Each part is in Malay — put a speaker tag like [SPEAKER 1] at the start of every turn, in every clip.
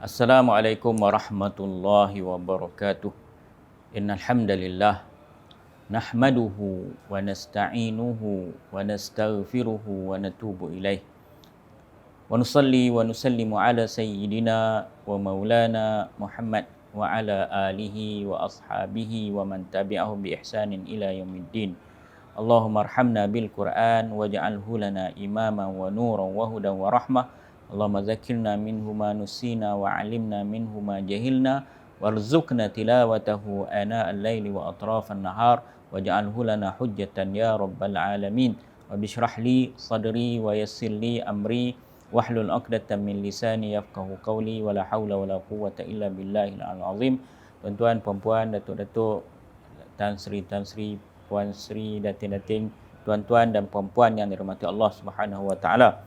[SPEAKER 1] Assalamualaikum warahmatullahi wabarakatuh. Innal hamdalillah nahmaduhu wa nasta'inuhu wa nastaghfiruhu wa natubu ilaih. Wa nusalli wa nusallimu ala sayyidina wa maulana Muhammad wa ala alihi wa ashabihi wa man tabi'ahum bi ihsanin ila yaumiddin. Allahumma arhamna bil Qur'an waj'alhu lana imaman wa nuran wa hudan wa rahmah. Allahumma zakirna minhu ma nusina wa alimna minhu ma jahilna warzuqna tilawatahu ana al-laili wa atrafan nahar waj'alhu lana hujjatan ya rabbal alamin. Wa bishrah li sadri wa yassir li amri wahlul 'uqdatam min lisani yafqahu qawli wa la haula wa la quwwata illa billahil azim. Tuan-tuan, puan-puan, datuk-datuk, Tan Sri, Puan Sri, datin-datin, tuan-tuan dan puan-puan yang dirahmati Allah Subhanahu wa taala.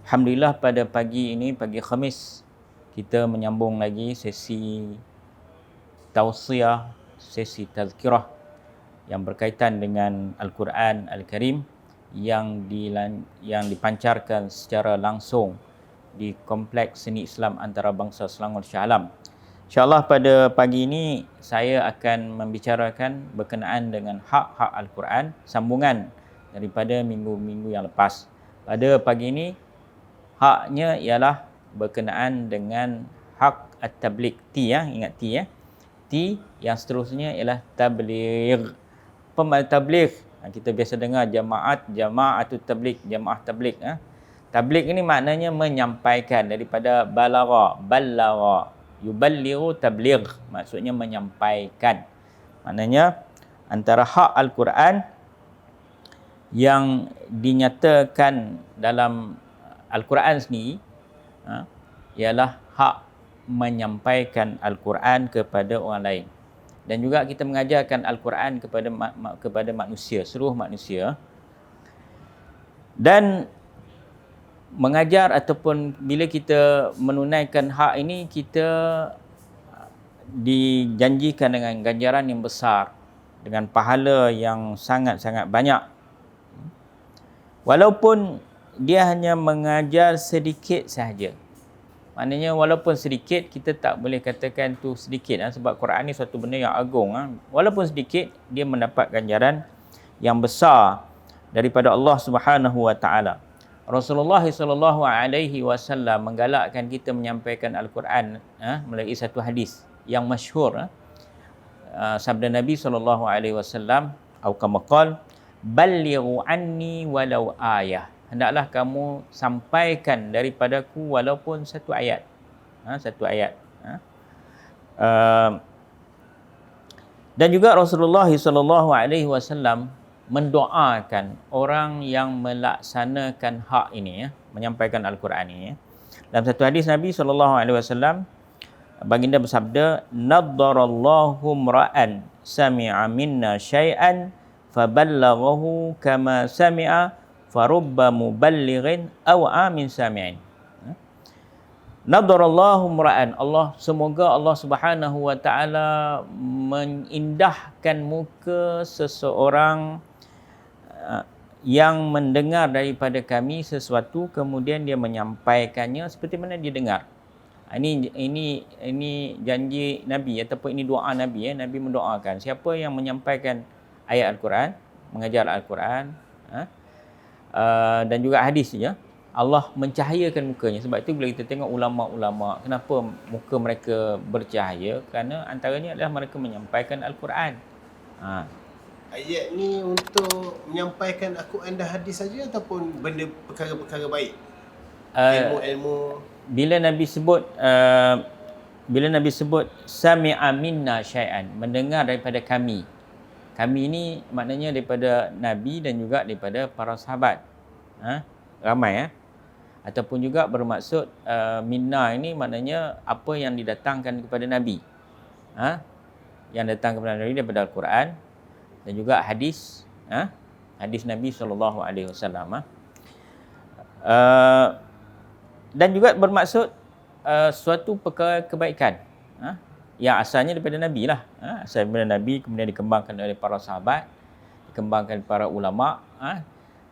[SPEAKER 1] Alhamdulillah, pada pagi ini, pagi Khamis, kita menyambung lagi sesi tausiah, sesi tazkirah yang berkaitan dengan Al-Quran Al-Karim yang dipancarkan secara langsung di Kompleks Seni Islam Antarabangsa Selangor Shah Alam. InsyaAllah pada pagi ini saya akan membicarakan berkenaan dengan hak-hak Al-Quran, sambungan daripada minggu-minggu yang lepas. Pada pagi ini, haknya ialah berkenaan dengan hak at-tabligh. T, ingat T, T yang seterusnya ialah tabligh. Tabligh, kita biasa dengar jama'atut tabligh, jamaah tabligh. Tabligh ini maknanya menyampaikan, daripada balagha, yuballighu tabligh, maksudnya menyampaikan. Maknanya antara hak Al-Quran yang dinyatakan dalam Al-Quran sendiri ialah hak menyampaikan Al-Quran kepada orang lain. Dan juga kita mengajarkan Al-Quran kepada manusia, seluruh manusia. Dan mengajar ataupun bila kita menunaikan hak ini, kita dijanjikan dengan ganjaran yang besar, dengan pahala yang sangat-sangat banyak. Walaupun dia hanya mengajar sedikit sahaja. Maknanya walaupun sedikit, kita tak boleh katakan tu sedikit, sebab Quran ni suatu benda yang agung. Walaupun sedikit, dia mendapat ganjaran yang besar daripada Allah Subhanahu wa taala. Rasulullah SAW menggalakkan kita menyampaikan Al-Quran melalui satu hadis yang masyhur. Sabda Nabi SAW, atau kama qala, ballighu anni walau ayah. Hendaklah kamu sampaikan daripadaku walaupun satu ayat. Satu ayat. Dan juga Rasulullah SAW mendoakan orang yang melaksanakan hak ini, menyampaikan Al-Quran ini. Dalam satu hadis Nabi SAW, baginda bersabda, naddarallahu mra'an sami'a minna syai'an faballaghahu kama sami'a farubba muballighin aw amin sami'in. Nadarallahu mra'an, semoga Allah Subhanahu wa taala mengindahkan muka seseorang yang mendengar daripada kami sesuatu, kemudian dia menyampaikannya seperti mana dia dengar. Ini janji Nabi ataupun ini doa Nabi. Nabi mendoakan siapa yang menyampaikan ayat Al-Quran, mengajar Al-Quran, dan juga hadis, Allah mencahayakan mukanya. Sebab itu bila kita tengok ulama-ulama, kenapa muka mereka bercahaya? Kerana antaranya adalah mereka menyampaikan Al-Quran.
[SPEAKER 2] Ayat ni untuk menyampaikan Al-Quran dan hadis saja ataupun benda perkara-perkara baik? Ilmu-ilmu.
[SPEAKER 1] Bila Nabi sebut sami'a minna syai'an, mendengar daripada kami. Kami ini maknanya daripada Nabi dan juga daripada para sahabat. Ramai. Ataupun juga bermaksud minna ini maknanya apa yang didatangkan kepada Nabi. Yang datang kepada Nabi daripada Al-Quran dan juga hadis. Hadis Nabi SAW. Dan juga bermaksud suatu perkara kebaikan. Yang asalnya daripada Nabi lah. Asal daripada Nabi, kemudian dikembangkan oleh para sahabat, dikembangkan para ulama.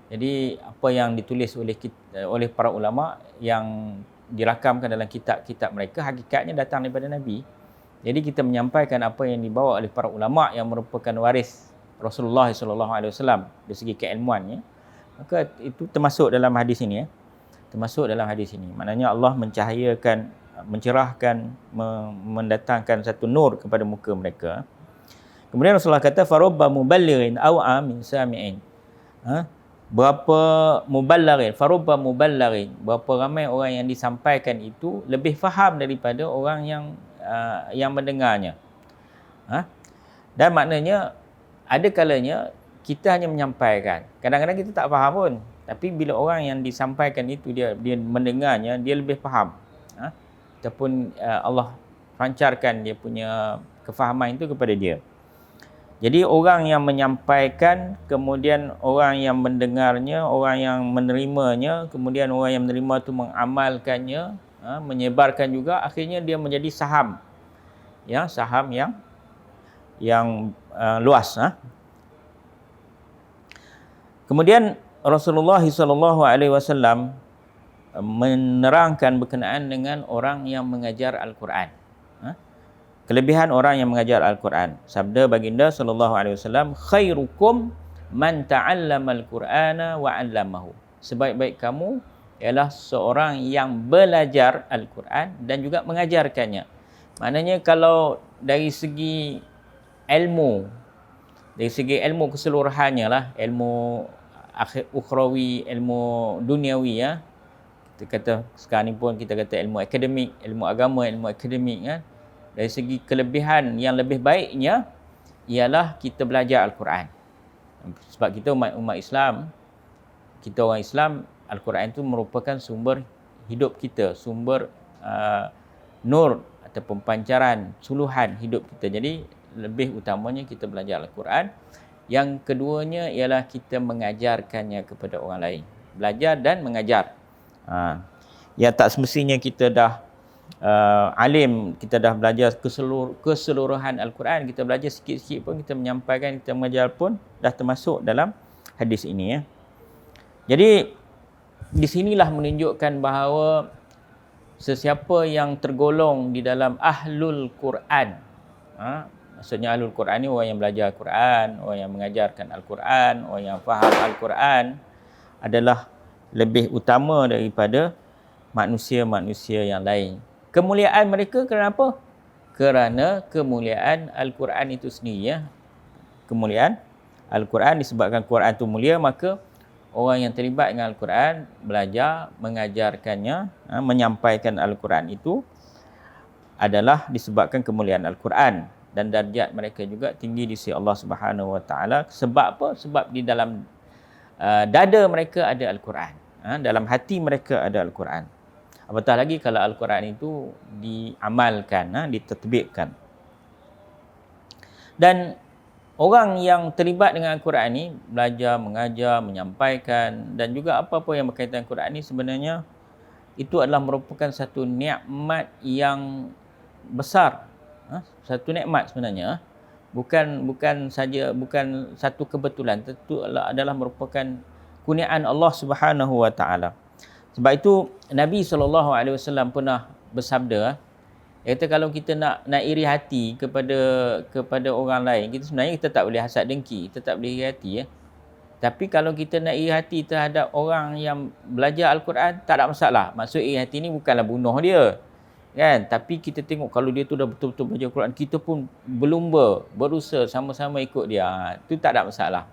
[SPEAKER 1] Jadi apa yang ditulis oleh para ulama yang dirakamkan dalam kitab-kitab mereka hakikatnya datang daripada Nabi. Jadi kita menyampaikan apa yang dibawa oleh para ulama yang merupakan waris Rasulullah SAW dari segi keilmuannya, maka itu termasuk dalam hadis ini ya. Termasuk dalam hadis ini. Maknanya Allah mencahayakan, mencerahkan, mendatangkan satu nur kepada muka mereka. Kemudian Rasulullah kata farubba muballighin aw'a min sami'in. Berapa muballighin, farubba muballighin, berapa ramai orang yang disampaikan itu lebih faham daripada orang yang mendengarnya. Dan maknanya ada kalanya kita hanya menyampaikan. Kadang-kadang kita tak faham pun. Tapi bila orang yang disampaikan itu dia mendengarnya, dia lebih faham. Ataupun Allah pancarkan dia punya kefahaman itu kepada dia. Jadi orang yang menyampaikan, kemudian orang yang mendengarnya, orang yang menerimanya, kemudian orang yang menerima itu mengamalkannya, menyebarkan juga, akhirnya dia menjadi saham. Ya, saham yang luas. Kemudian Rasulullah SAW menerangkan berkenaan dengan orang yang mengajar Al-Quran. Kelebihan orang yang mengajar Al-Quran. Sabda baginda SAW, khairukum man ta'allama al-Qur'ana wa 'allamahu. Sebaik-baik kamu ialah seorang yang belajar Al-Quran dan juga mengajarkannya. Maknanya kalau dari segi ilmu keseluruhannya lah, ilmu ukhrawi, ilmu duniawi ya. Kita kata sekarang ni pun kita kata ilmu akademik, ilmu agama, ilmu akademik kan. Dari segi kelebihan yang lebih baiknya ialah kita belajar Al-Quran. Sebab kita umat Islam, kita orang Islam, Al-Quran itu merupakan sumber hidup kita, sumber nur ataupun pancaran suluhan hidup kita. Jadi lebih utamanya kita belajar Al-Quran. Yang keduanya ialah kita mengajarkannya kepada orang lain. Belajar dan mengajar. Yang tak semestinya kita dah alim, kita dah belajar keseluruhan Al-Quran, kita belajar sikit-sikit pun, kita menyampaikan, kita mengajar pun dah termasuk dalam hadis ini ya. Jadi di sinilah menunjukkan bahawa sesiapa yang tergolong di dalam Ahlul Quran, maksudnya Ahlul Quran ni orang yang belajar Al-Quran, orang yang mengajarkan Al-Quran, orang yang faham Al-Quran, adalah lebih utama daripada manusia-manusia yang lain. Kemuliaan mereka kenapa? Kerana kemuliaan Al-Quran itu sendiri ya. Kemuliaan Al-Quran, disebabkan Quran itu mulia, maka orang yang terlibat dengan Al-Quran, belajar, mengajarkannya, menyampaikan Al-Quran itu adalah disebabkan kemuliaan Al-Quran, dan darjat mereka juga tinggi di sisi Allah Subhanahu Wa Taala. Sebab apa? Sebab di dalam dada mereka ada Al-Quran. Dalam hati mereka ada Al-Quran. Apatah lagi kalau Al-Quran itu diamalkan, ditatbikkan. Dan orang yang terlibat dengan Al-Quran ni, belajar, mengajar, menyampaikan, dan juga apa-apa yang berkaitan dengan Al-Quran ni, sebenarnya itu adalah merupakan satu nikmat yang besar. Satu nikmat sebenarnya. Bukan satu kebetulan. Itu adalah merupakan kurniaan Allah Subhanahu Wa Taala. Sebab itu Nabi SAW pernah bersabda, dia kata kalau kita nak iri hati kepada orang lain, kita sebenarnya kita tak boleh hasad dengki, kita tak boleh iri hati ya. Tapi kalau kita nak iri hati terhadap orang yang belajar Al-Quran, tak ada masalah. Maksud iri hati ni bukanlah bunuh dia, kan? Tapi kita tengok kalau dia tu dah betul-betul belajar Al-Quran, kita pun berlumba, berusaha sama-sama ikut dia. Itu tak ada masalah.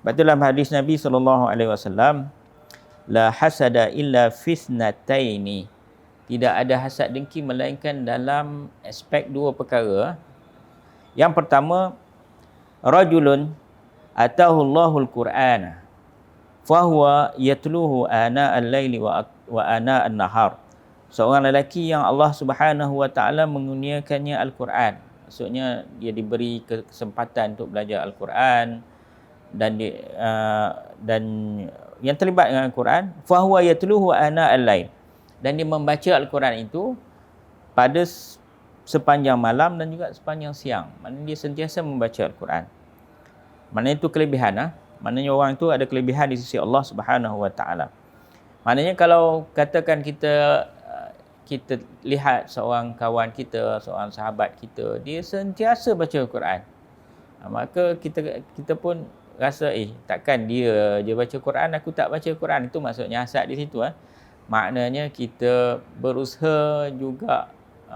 [SPEAKER 1] Sebab tu dalam hadis Nabi SAW, la hasada illa fisnataini. Tidak ada hasad dengki melainkan dalam aspek dua perkara. Yang pertama, rajulun atahu Allahul Qur'ana fa huwa yatluhu ana al-laili wa ana an-nahar. Seorang lelaki yang Allah Subhanahu Wa Taala mengurniakannya Al-Quran. Maksudnya dia diberi kesempatan untuk belajar Al-Quran, dan yang terlibat dengan Al-Quran, fahuwa yatluhu ana al-lail, dan dia membaca Al-Quran itu pada sepanjang malam dan juga sepanjang siang. Maknanya dia sentiasa membaca Al-Quran. Maknanya itu kelebihan. Maknanya orang itu ada kelebihan di sisi Allah Subhanahu Wa Taala. Maknanya kalau katakan kita kita lihat seorang kawan kita, seorang sahabat kita, dia sentiasa baca Al-Quran. Maka kita pun rasa takkan dia baca Quran, aku tak baca Quran. Itu maksudnya hasad di situ. Maknanya kita berusaha juga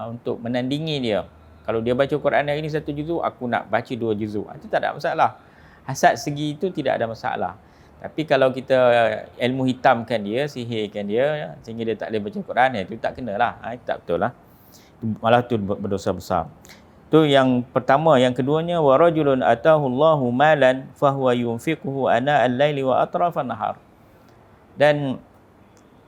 [SPEAKER 1] untuk menandingi dia. Kalau dia baca Quran hari ni 1 juzuk, aku nak baca 2 juzuk. Itu tak ada masalah. Hasad segi itu tidak ada masalah. Tapi kalau kita ilmu hitamkan dia, sihirkan dia sehingga dia tak boleh baca Quran, itu tak kenalah. Itu tak betul lah. Malah tu berdosa besar. Itu yang pertama. Yang keduanya, wa rajulun atahu Allahu malan fahuwa yunfiquhu ana al-laili wa atrafan nahar. Dan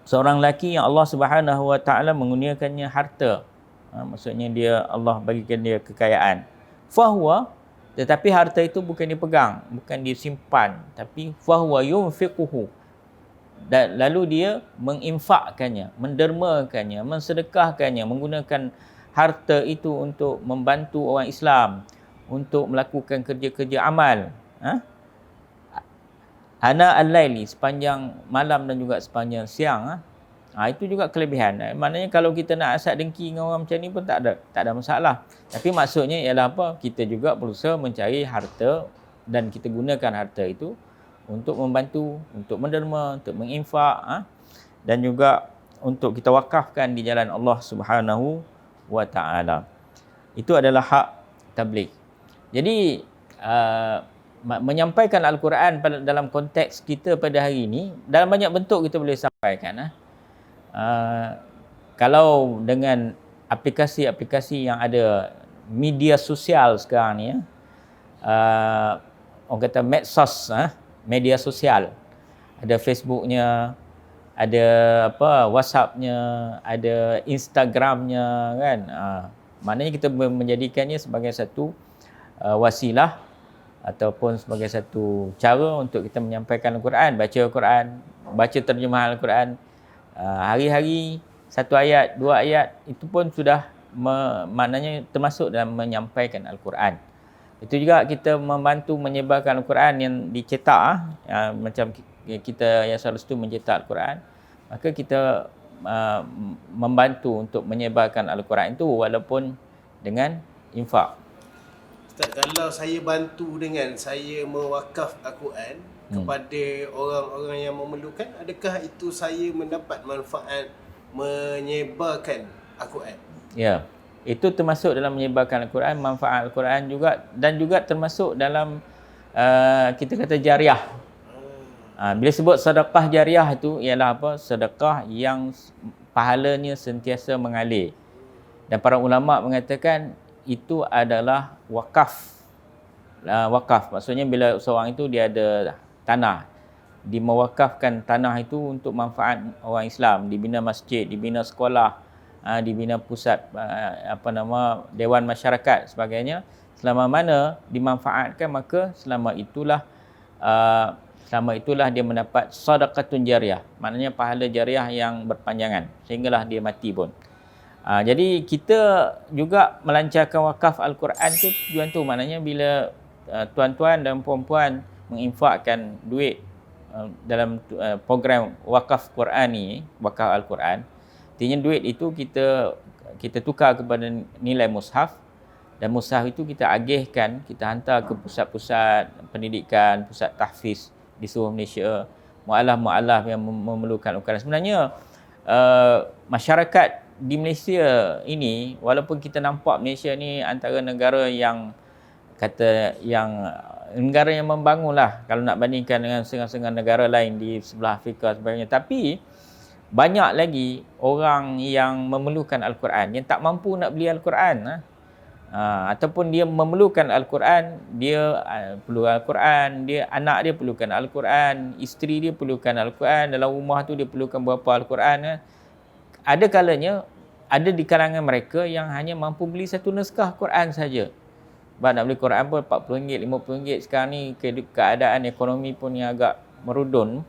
[SPEAKER 1] seorang lelaki yang Allah Subhanahu wa taala mengurniakannya harta. Maksudnya Allah bagikan dia kekayaan. Fahuwa, tetapi harta itu bukan dipegang, bukan disimpan, tapi fahuwa yunfiquhu. Dan lalu dia menginfakkannya, mendermakannya, mensedekahkannya, menggunakan harta itu untuk membantu orang Islam, untuk melakukan kerja-kerja amal. Ana al-laili, sepanjang malam dan juga sepanjang siang. Itu juga kelebihan. Maknanya kalau kita nak hasad dengki dengan orang macam ni pun tak ada masalah. Tapi maksudnya ialah apa? Kita juga berusaha mencari harta dan kita gunakan harta itu untuk membantu, untuk menderma, untuk menginfak, dan juga untuk kita wakafkan di jalan Allah Subhanahu wa ta'ala. Itu adalah hak tabligh. Jadi menyampaikan Al-Quran dalam konteks kita pada hari ini, dalam banyak bentuk kita boleh sampaikan. Kalau dengan aplikasi-aplikasi yang ada, media sosial sekarang ni, orang kata medsos, media sosial, ada Facebooknya, ada WhatsAppnya, ada Instagramnya, kan. Maknanya kita menjadikannya sebagai satu wasilah ataupun sebagai satu cara untuk kita menyampaikan Al-Quran, baca Al-Quran, baca terjemahan Al-Quran. Hari-hari 1 ayat, 2 ayat, itu pun sudah maknanya termasuk dalam menyampaikan Al-Quran. Itu juga kita membantu menyebarkan Al-Quran yang dicetak, macam kita yang selalu itu mencetak Al-Quran, maka kita membantu untuk menyebarkan Al-Quran itu walaupun dengan infak.
[SPEAKER 2] Ustaz, kalau saya bantu dengan saya mewakaf Al-Quran kepada orang-orang yang memerlukan, adakah itu saya mendapat manfaat menyebarkan Al-Quran?
[SPEAKER 1] Ya, itu termasuk dalam menyebarkan Al-Quran, manfaat Al-Quran juga, dan juga termasuk dalam kita kata jariah. Bila sebut sedekah jariah itu ialah apa? Sedekah yang pahalanya sentiasa mengalir. Dan para ulama mengatakan itu adalah wakaf. Wakaf maksudnya bila seorang itu dia ada tanah, dimewakafkan tanah itu untuk manfaat orang Islam, dibina masjid, dibina sekolah, dibina pusat dewan masyarakat sebagainya. Selama mana dimanfaatkan, maka selama itulah dia mendapat sedekatun jariah. Maknanya pahala jariah yang berpanjangan sehinggalah dia mati pun. Jadi kita juga melancarkan wakaf Al-Quran tu, tujuan tu maknanya bila tuan-tuan dan puan-puan menginfakkan duit dalam program wakaf Quran ni, wakaf Al-Quran, artinya duit itu kita tukar kepada nilai mushaf, dan mushaf itu kita agihkan, kita hantar ke pusat-pusat pendidikan, pusat tahfiz di seluruh Malaysia, mu'alaf-mu'alaf yang memerlukan Al-Quran. Sebenarnya masyarakat di Malaysia ini, walaupun kita nampak Malaysia ni antara negara yang negara yang membangun lah kalau nak bandingkan dengan setengah-setengah negara lain di sebelah Afrika sebagainya, tapi banyak lagi orang yang memerlukan Al-Quran, yang tak mampu nak beli Al-Quran, ataupun dia memerlukan Al-Quran, dia perlu Al-Quran, anak dia perlukan Al-Quran, isteri dia perlukan Al-Quran, dalam rumah tu dia perlukan berapa Al-Quran. Ada kalanya ada di kalangan mereka yang hanya mampu beli satu naskah Quran saja. Sebab nak beli Quran pun RM40, RM50 sekarang ni, keadaan ekonomi pun yang agak merudum.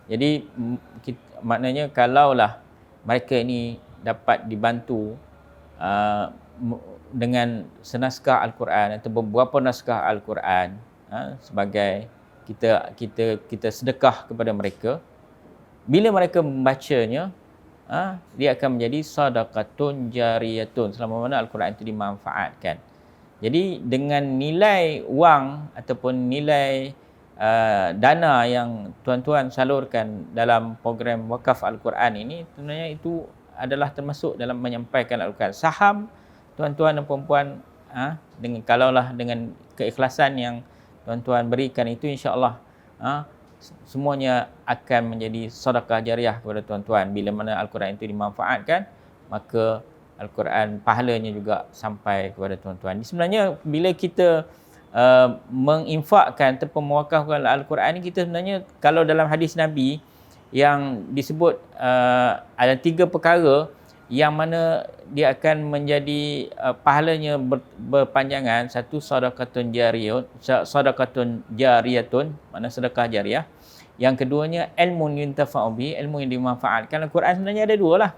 [SPEAKER 1] Jadi maknanya kalaulah mereka ini dapat dibantu dengan senaskah Al-Quran atau beberapa naskah Al-Quran, sebagai kita sedekah kepada mereka, bila mereka membacanya, dia akan menjadi sadaqatun jariyatun selama mana Al-Quran itu dimanfaatkan. Jadi dengan nilai wang ataupun nilai dana yang tuan-tuan salurkan dalam program wakaf Al-Quran ini, sebenarnya itu adalah termasuk dalam menyampaikan Al-Quran. Saham tuan-tuan dan puan-puan, dengan kalaulah dengan keikhlasan yang tuan-tuan berikan itu, insya-Allah semuanya akan menjadi sedekah jariah kepada tuan-tuan. Bila mana Al-Quran itu dimanfaatkan, maka Al-Quran pahalanya juga sampai kepada tuan-tuan. Sebenarnya bila kita menginfakkan ataupun mewakafkan Al-Quran ni, kita sebenarnya kalau dalam hadis Nabi yang disebut ada 3 perkara yang mana dia akan menjadi pahalanya berpanjangan. Satu, sadaqatun jariyatun, makna sedekah jariah. Yang keduanya, ilmun yuntafa'u bi, ilmu yang dimanfaatkan. Al-Quran sebenarnya ada 2 lah.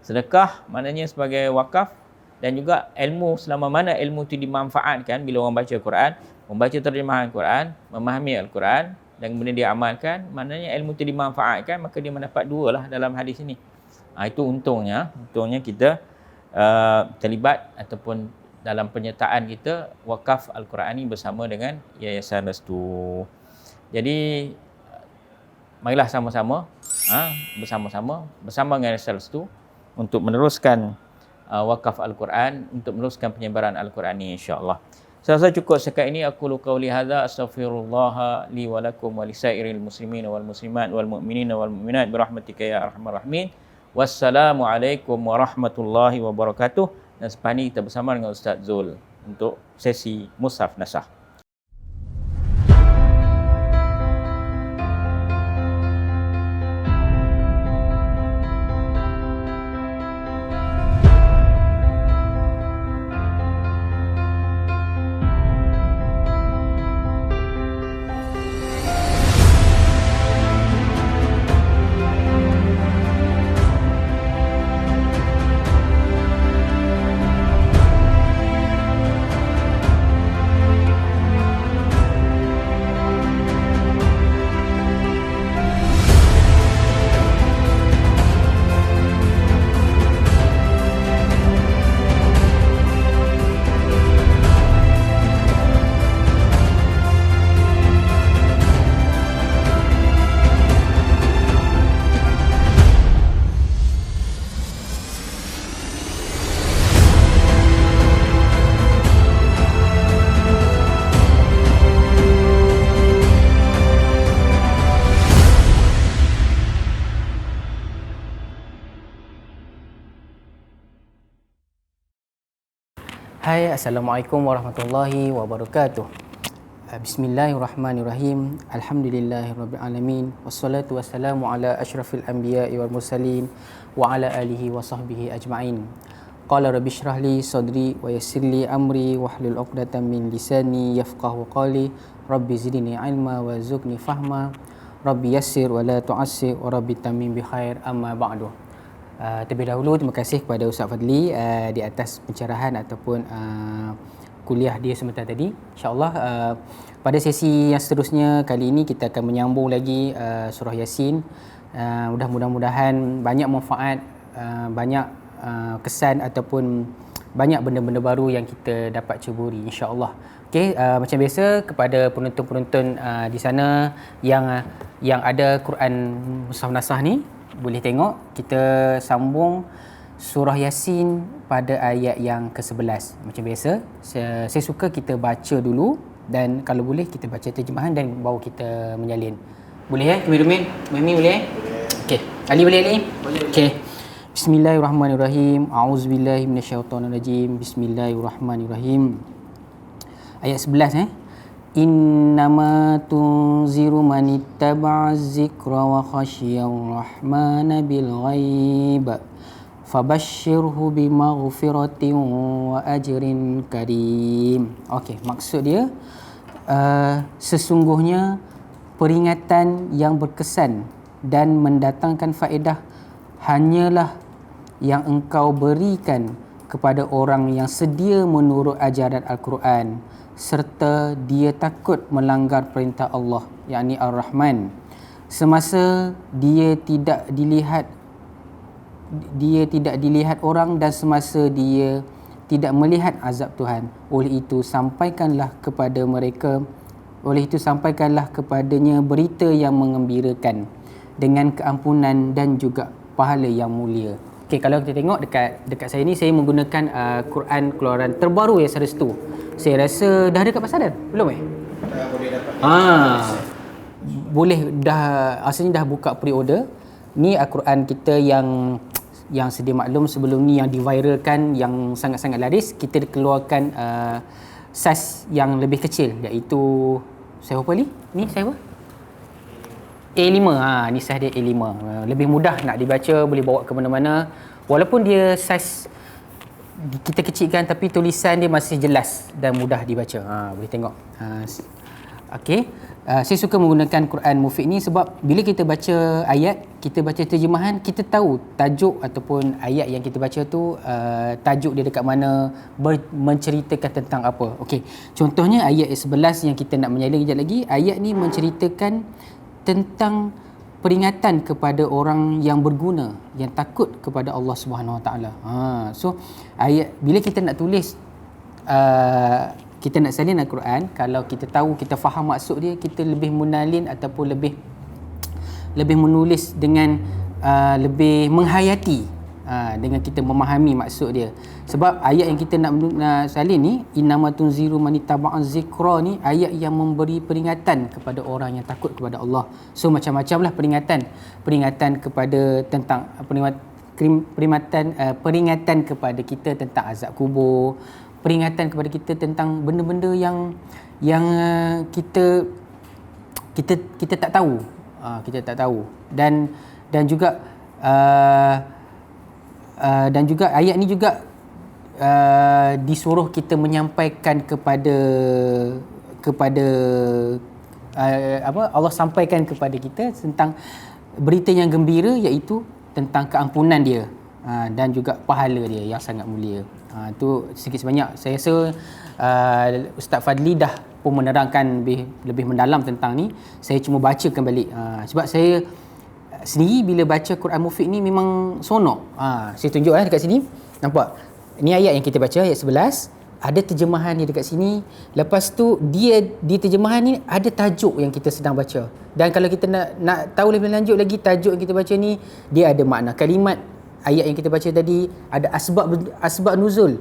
[SPEAKER 1] Sedekah maknanya sebagai wakaf, dan juga ilmu, selama mana ilmu itu dimanfaatkan bila orang baca Al-Quran, membaca terjemahan Al-Quran, memahami Al-Quran dan kemudian dia amalkan, maknanya ilmu itu dimanfaatkan, maka dia mendapat 2 lah dalam hadis ini. Itu untungnya kita terlibat ataupun dalam penyertaan kita wakaf Al-Quran ini bersama dengan Yayasan Restu. Jadi marilah sama-sama bersama dengan Yayasan Restu untuk meneruskan wakaf Al-Quran, untuk meneruskan penyebaran Al-Quran ini, insya-Allah. Saya rasa cukup setakat ini. Aku qauli hadza, astaghfirullah li wa lakum wa lisairil muslimin wal muslimat wal mu'minin wal mu'minat bi rahmatika ya arhamar rahimin. Wassalamualaikum warahmatullahi wabarakatuh. Dan selepas ini kita bersama dengan Ustaz Zul untuk sesi Mushaf Nasakh.
[SPEAKER 3] Hai, Assalamualaikum warahmatullahi wabarakatuh. Bismillahirrahmanirrahim. Alhamdulillahirrabbilalamin. Wassalatu wassalamu ala asyrafil anbiya'i wal mursalin wa ala alihi wa sahbihi ajma'in. Qala rabbi shrah li sadri wa yassir li amri wahlul 'uqdatam min lisani yafqahu qawli. Rabbi zidni ilma wa zukni fahma. Rabbi yassir wa la tu'assir wa rabbi tamim bi khair, amma ba'du. Terlebih dahulu terima kasih kepada Ustaz Fadli di atas pencerahan ataupun kuliah dia sebentar tadi. InsyaAllah pada sesi yang seterusnya kali ini kita akan menyambung lagi surah Yasin. Mudah-mudahan banyak manfaat, banyak kesan ataupun banyak benda-benda baru yang kita dapat ceburi, insya-Allah. Okey, macam biasa kepada penonton-penonton di sana yang ada Quran Mushaf Nasakh ni, boleh tengok kita sambung surah Yasin pada ayat yang ke-11. Macam biasa, saya suka kita baca dulu dan kalau boleh kita baca terjemahan dan baru kita menyalin. Boleh Rumit? Mami boleh? Okey. Ali boleh Ali? Boleh. Okey. Bismillahirrahmanirrahim. A'udzubillahi minasyaitonirrajim. Bismillahirrahmanirrahim. Ayat 11 Innama tunziru manittaba'a zikra wa khasyiyar rahmana bil ghaib fabashshirhu bimaghfiratin wa ajrin karim. Okey, maksud dia sesungguhnya peringatan yang berkesan dan mendatangkan faedah hanyalah yang engkau berikan kepada orang yang sedia menurut ajaran Al-Quran serta dia takut melanggar perintah Allah, yakni Ar-Rahman, semasa dia tidak dilihat dia tidak dilihat orang dan semasa dia tidak melihat azab Tuhan. Oleh itu sampaikanlah kepadanya berita yang mengembirakan dengan keampunan dan juga pahala yang mulia. Okey, kalau kita tengok dekat saya ni, saya menggunakan Quran keluaran terbaru Yasar Restu. Saya rasa dah dekat pasaran belum
[SPEAKER 2] Boleh dapat.
[SPEAKER 3] Boleh dah, asalnya dah buka pre-order. Ni Al-Quran kita yang sedia maklum sebelum ni yang diviralkan, yang sangat-sangat laris. Kita keluarkan saiz yang lebih kecil, iaitu saya apa ni? Ni saya apa? A5. Ni saiz dia A5. Lebih mudah nak dibaca, boleh bawa ke mana-mana. Walaupun dia saiz kita kecilkan, tapi tulisan dia masih jelas dan mudah dibaca. Boleh tengok. Okey. Saya suka menggunakan Quran Mufid ni sebab bila kita baca ayat, kita baca terjemahan, kita tahu tajuk ataupun ayat yang kita baca tu tajuk dia dekat mana, menceritakan tentang apa. Okey. Contohnya ayat 11 yang kita nak menyalin kejap lagi. Ayat ni menceritakan tentang peringatan kepada orang yang berguna, yang takut kepada Allah Subhanahu Wa Taala. So ayat, bila kita nak tulis kita nak salin Al-Quran, kalau kita tahu, kita faham maksud dia, kita lebih menalin ataupun lebih menulis dengan lebih menghayati dengan kita memahami maksud dia. Sebab ayat yang kita nak salin ni, innama tunziru man ittaba'az zikra ni, ayat yang memberi peringatan kepada orang yang takut kepada Allah. So macam-macam lah peringatan kepada tentang peringatan kepada kita tentang azab kubur, peringatan kepada kita tentang benda-benda yang kita tak tahu. Kita tak tahu. Dan juga ayat ni juga disuruh kita menyampaikan kepada Allah sampaikan kepada kita tentang berita yang gembira, iaitu tentang keampunan dia dan juga pahala dia yang sangat mulia. Tu sedikit sebanyak saya rasa Ustaz Fadli dah pun menerangkan lebih mendalam tentang ni. Saya cuma bacakan balik sebab saya sendiri bila baca Quran Mufid ni memang sonok. Saya tunjuk dekat sini, nampak ni ayat yang kita baca, ayat 11, ada terjemahan dia dekat sini. Lepas tu dia di terjemahan ni ada tajuk yang kita sedang baca, dan kalau kita nak tahu lebih lanjut lagi tajuk yang kita baca ni, dia ada makna kalimat. Ayat yang kita baca tadi ada asbab nuzul.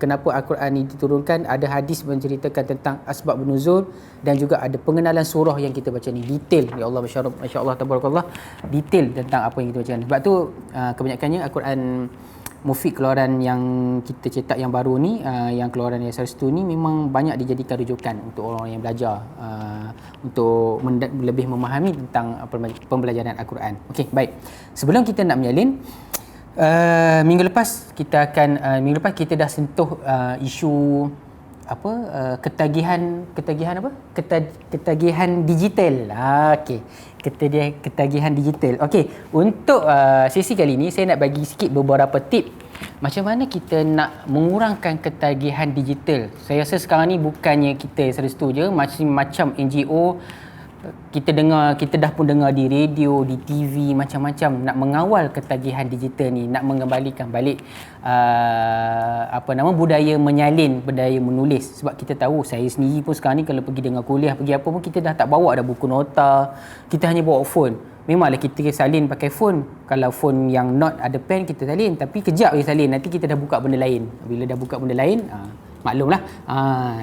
[SPEAKER 3] Kenapa Al-Quran ini diturunkan, ada hadis menceritakan tentang asbab nuzul, dan juga ada pengenalan surah yang kita baca ni, detail. Ya Allah, masya-Allah tabarakallah, detail tentang apa yang kita baca. Sebab tu kebanyakannya Al-Quran Mufid keluaran yang kita cetak yang baru ni, yang keluaran Yasar Restu ni, memang banyak dijadikan rujukan untuk orang yang belajar, untuk lebih memahami tentang pembelajaran Al-Quran. Okey, baik. Sebelum kita nak menyalin, minggu lepas kita dah sentuh isu apa, ketagihan digital. Okey, ketagihan digital. Okey, untuk sesi kali ni saya nak bagi sikit beberapa tip macam mana kita nak mengurangkan ketagihan digital. Saya rasa sekarang ni bukannya kita Restu je, macam NGO kita dah pun dengar di radio, di TV, macam-macam nak mengawal ketagihan digital ni, nak mengembalikan balik budaya menyalin, budaya menulis. Sebab kita tahu, saya sendiri pun sekarang ni kalau pergi dengar kuliah, pergi apa pun, kita dah tak bawa dah buku nota, kita hanya bawa phone. Memanglah kita salin pakai phone. Kalau phone yang not ada pen, kita salin, tapi kejap je salin, nanti kita dah buka benda lain. Bila dah buka benda lain, maklumlah,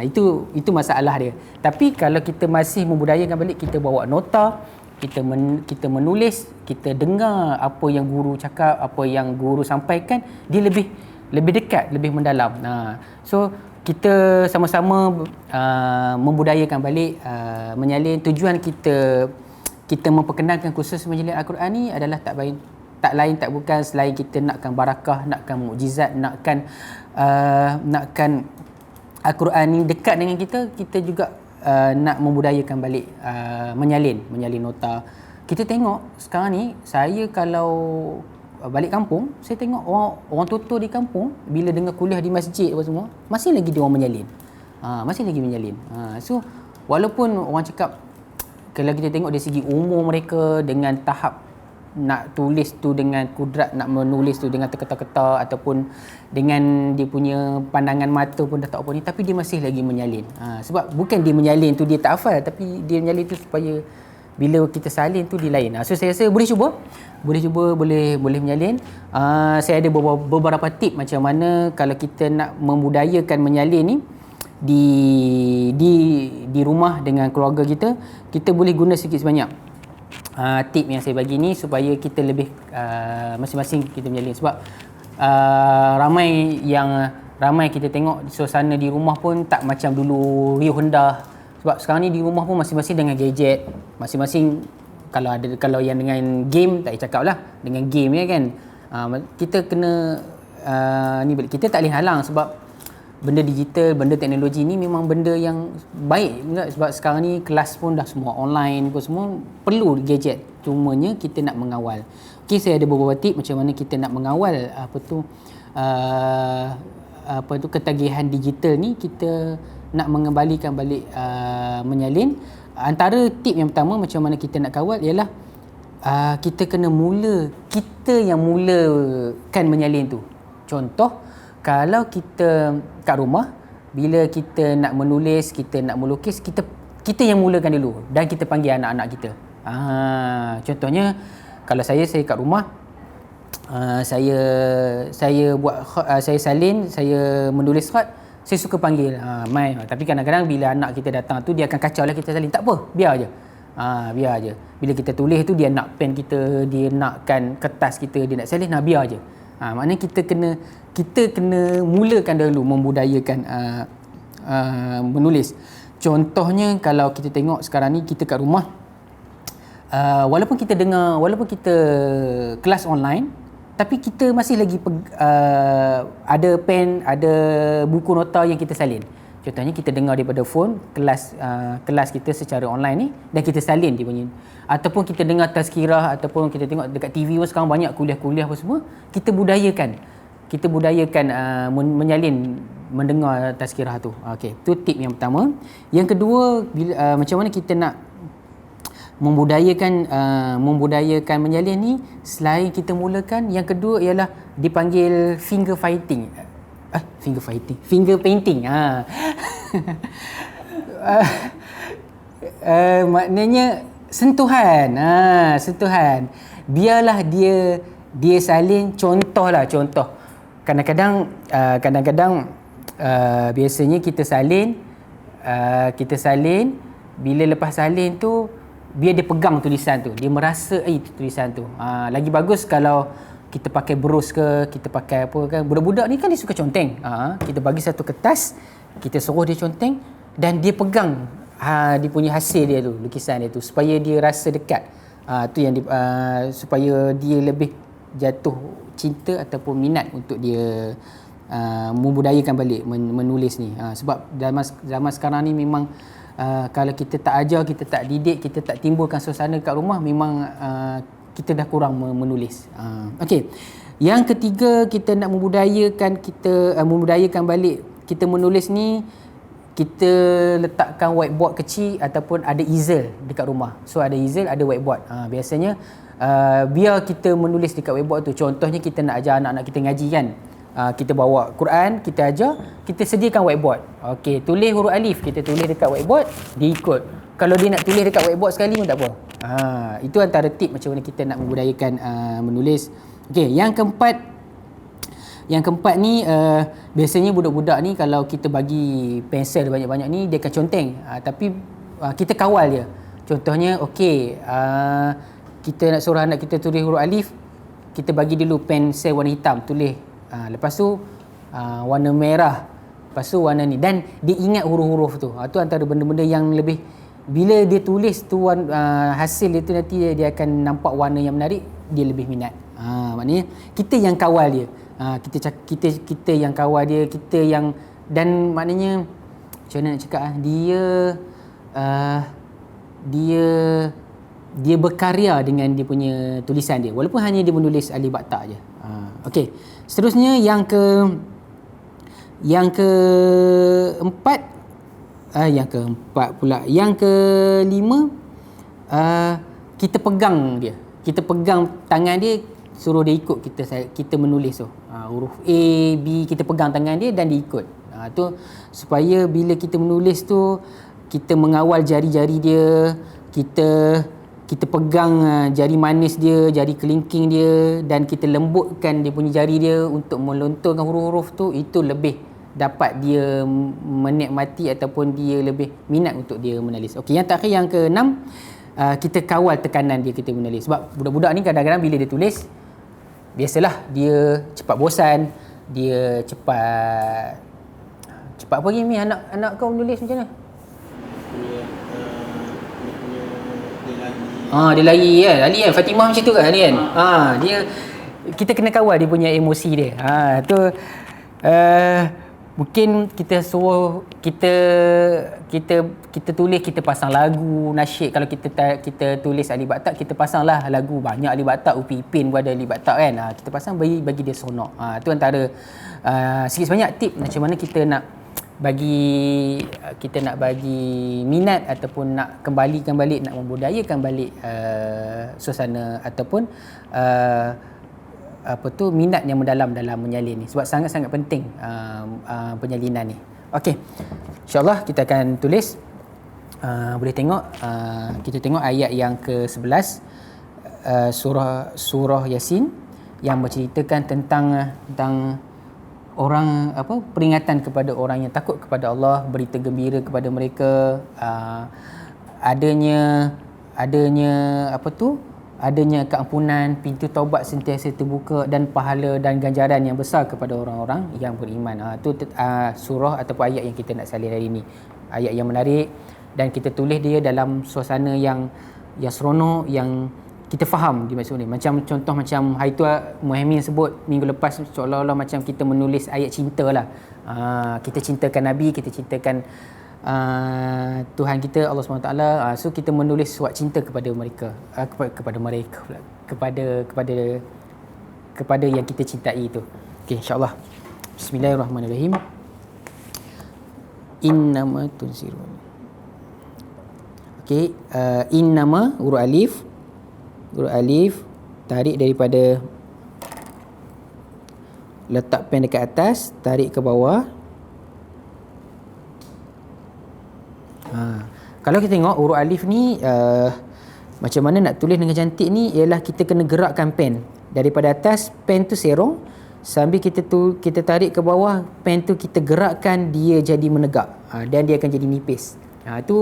[SPEAKER 3] itu masalah dia. Tapi kalau kita masih membudayakan balik, kita bawa nota, kita menulis, kita dengar apa yang guru cakap, apa yang guru sampaikan, dia lebih dekat, lebih mendalam. So kita sama-sama membudayakan balik, menyalin. Tujuan kita memperkenalkan kursus menyalin Al-Quran ni adalah tak lain tak bukan selain kita nakkan barakah, nakkan mukjizat, nakkan Al-Quran ni dekat dengan kita juga nak membudayakan balik menyalin nota. Kita tengok sekarang ni, saya kalau balik kampung, saya tengok orang tua di kampung bila dengar kuliah di masjid apa semua, masih lagi dia orang menyalin. So walaupun orang cakap, kalau kita tengok dari segi umur mereka dengan tahap nak tulis tu dengan kudrat nak menulis tu dengan terketa-keta ataupun dengan dia punya pandangan mata pun dah tak apa ni, tapi dia masih lagi menyalin. Sebab bukan dia menyalin tu dia tak hafal, tapi dia menyalin tu supaya bila kita salin tu dia lain. So saya rasa boleh cuba, boleh menyalin. Saya ada beberapa tip macam mana kalau kita nak membudayakan menyalin ni di rumah dengan keluarga kita, kita boleh guna sikit sebanyak. Tip yang saya bagi ni supaya kita lebih masing-masing kita menyalin. Sebab ramai kita tengok suasana di rumah pun tak macam dulu riuh hendah. Sebab sekarang ni di rumah pun masing-masing dengan gadget, masing-masing kalau yang dengan game tak payah cakap lah, dengan game ya kan. Kita kena kita tak boleh halang sebab benda digital, benda teknologi ni memang benda yang baik enggak, sebab sekarang ni kelas pun dah semua online pun semua perlu gadget, cumanya kita nak mengawal. Okey, saya ada beberapa tip macam mana kita nak mengawal ketagihan digital ni, kita nak mengembalikan balik menyalin. Antara tip yang pertama macam mana kita nak kawal ialah kita yang mulakan menyalin tu. Contoh, kalau kita kat rumah, bila kita nak menulis, kita nak melukis, kita yang mulakan dulu dan kita panggil anak-anak kita. Contohnya kalau saya kat rumah, saya salin, saya menulis khat, saya suka panggil Mai. Tapi kadang-kadang bila anak kita datang tu dia akan kacau lah kita salin. Tak apa, biar aje. Bila kita tulis tu dia nak pen kita, dia nakkan kertas kita, dia nak salin, biar aje. Maknanya kita kena mulakan dulu membudayakan menulis. Contohnya kalau kita tengok sekarang ni kita kat rumah, walaupun kita kelas online, tapi kita masih lagi ada pen, ada buku nota yang kita salin. Contohnya kita dengar daripada phone kelas kita secara online ni dan kita salin dia punya. Ataupun kita dengar tazkirah, ataupun kita tengok dekat TV pun sekarang banyak kuliah-kuliah apa semua, kita budayakan menyalin mendengar tazkirah tu. Okey, tu tip yang pertama. Yang kedua, macam mana kita nak membudayakan menyalin ni, selain kita mulakan, yang kedua ialah dipanggil finger painting. Maknanya sentuhan. Biarlah dia salin. Contoh. Kadang-kadang biasanya kita salin, bila lepas salin tu biar dia pegang tulisan tu, dia merasa tulisan tu. Lagi bagus kalau kita pakai berus ke, kita pakai apa kan. Budak-budak ni kan dia suka conteng. Kita bagi satu kertas, kita suruh dia conteng dan dia pegang dia punya hasil dia tu, lukisan dia tu, supaya dia rasa dekat. Tu yang supaya dia lebih jatuh cinta ataupun minat untuk dia membudayakan balik menulis ni. Sebab zaman sekarang ni memang kalau kita tak ajar, kita tak didik, kita tak timbulkan suasana kat rumah, memang kita dah kurang menulis. Okey. Yang ketiga, kita nak membudayakan balik kita menulis ni, kita letakkan whiteboard kecil ataupun ada easel dekat rumah. So ada easel, ada whiteboard. Biasanya biar kita menulis dekat whiteboard tu. Contohnya kita nak ajar anak-anak kita ngaji kan. Kita bawa Quran, kita ajar, kita sediakan whiteboard. Okey, tulis huruf alif, kita tulis dekat whiteboard, dia ikut. Kalau dia nak tulis dekat whiteboard sekali pun tak apa. Itu antara tip macam mana kita nak membudayakan menulis. Okey, yang keempat ni biasanya budak-budak ni kalau kita bagi pensel banyak-banyak ni, dia akan conteng. Tapi kita kawal dia. Contohnya, okey, kita nak suruh anak kita tulis huruf alif, kita bagi dulu pensel warna hitam, tulis. Lepas tu warna merah, lepas tu warna ni, dan dia ingat huruf-huruf tu. Tu antara benda-benda yang lebih, bila dia tulis tu hasil dia tu nanti dia akan nampak warna yang menarik, dia lebih minat. Maknanya kita yang kawal dia. Kita yang kawal dia, kita yang, dan maknanya macam mana nak cakap, dia berkarya dengan dia punya tulisan dia, walaupun hanya dia menulis alif ba ta je. Okey. Seterusnya yang keempat pula. Yang kelima, kita pegang dia. kita pegang tangan dia, suruh dia ikut kita menulis tu. Huruf A, B, kita pegang tangan dia dan dia ikut. Tu supaya bila kita menulis tu, kita mengawal jari-jari dia, kita pegang jari manis dia, jari kelingking dia, dan kita lembutkan dia punya jari dia untuk melontarkan huruf-huruf tu. Itu lebih dapat dia menikmati ataupun dia lebih minat untuk dia menulis. Okey, yang terakhir, yang ke-6, kita kawal tekanan dia kita menulis. Sebab budak-budak ni kadang-kadang bila dia tulis, biasalah dia cepat bosan, dia cepat apa lagi ni, anak kau menulis macam mana? Dia lari kan. Fatimah macam tu kan dia kan. Dia, kita kena kawal dia punya emosi dia. Tu mungkin kita suruh kita tulis, kita pasang lagu nasyid. Kalau kita tulis alif ba ta, kita pasanglah lagu banyak alif ba ta, Upi Ipin pun ada alif ba ta kan. Kita pasang bagi dia sonok. Tu antara sikit sebanyak tip macam mana kita nak bagi minat ataupun nak kembalikan balik, nak membudayakan balik suasana ataupun minat yang mendalam dalam menyalin ni, sebab sangat-sangat penting penyalinan ni. Okey, insyaAllah kita akan tulis. Boleh tengok, kita tengok ayat yang ke-11 surah Yasin, yang menceritakan tentang orang peringatan kepada orang yang takut kepada Allah, berita gembira kepada mereka, adanya keampunan, pintu taubat sentiasa terbuka, dan pahala dan ganjaran yang besar kepada orang-orang yang beriman. Itu surah ataupun ayat yang kita nak salin hari ini. Ayat yang menarik, dan kita tulis dia dalam suasana yang seronok, yang kita faham di maksud ni. Macam contoh macam hari tu Muhaimin sebut minggu lepas, seolah-olah macam kita menulis ayat cinta lah. Kita cintakan Nabi, kita cintakan Tuhan kita Allah SWT. So kita menulis surat cinta kepada mereka, kepada yang kita cintai itu. Okey, insya-Allah. Bismillahirrahmanirrahim. Innama tunzirun. Okey, innama huruf alif tarik daripada, letak pen dekat atas, tarik ke bawah. Kalau kita tengok huruf alif ni, macam mana nak tulis dengan cantik ni, ialah kita kena gerakkan pen daripada atas. Pen tu serong, sambil kita tarik ke bawah, pen tu kita gerakkan dia jadi menegak, dan dia akan jadi nipis. Tu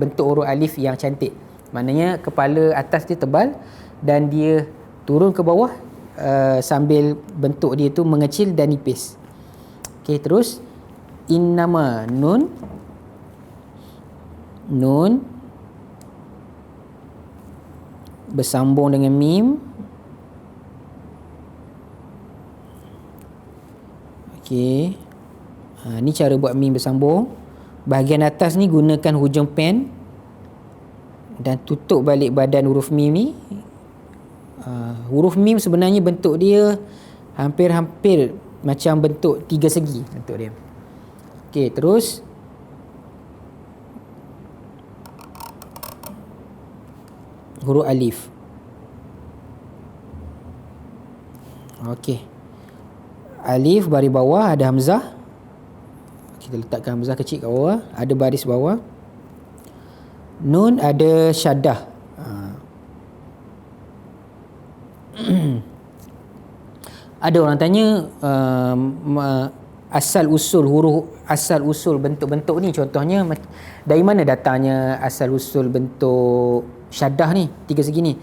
[SPEAKER 3] bentuk huruf alif yang cantik. Maknanya kepala atas dia tebal dan dia turun ke bawah, sambil bentuk dia tu mengecil dan nipis. Okey, terus innama, nun bersambung dengan mim. Okey, ni cara buat mim bersambung. Bahagian atas ni gunakan hujung pen dan tutup balik badan huruf mim ni. Huruf mim sebenarnya bentuk dia hampir-hampir macam bentuk tiga segi bentuk dia. Okey, terus huruf alif. Okey, alif baris bawah ada hamzah, kita letakkan hamzah kecil kat bawah, ada baris bawah. Nun ada syaddah. Ada orang tanya asal usul bentuk-bentuk ni, contohnya dari mana datangnya asal usul bentuk syaddah ni, tiga segi ni,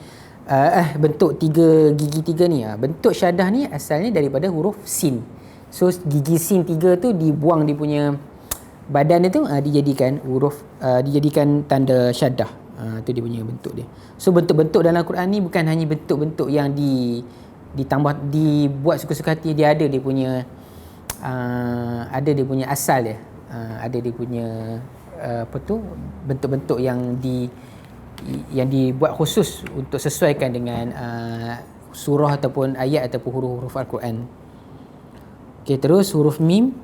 [SPEAKER 3] bentuk tiga gigi tiga ni. Bentuk syaddah ni asalnya daripada huruf sin. So gigi sin tiga tu dibuang, dia punya badan dia tu dijadikan huruf, dijadikan tanda syaddah. Tu dia punya bentuk dia. So bentuk-bentuk dalam Quran ni bukan hanya bentuk-bentuk yang ditambah, dibuat suka-suka hati. Dia ada dia punya asal dia. Ada dia punya bentuk-bentuk yang dibuat khusus untuk sesuaikan dengan surah ataupun ayat ataupun huruf-huruf Al-Quran. Okey, terus huruf mim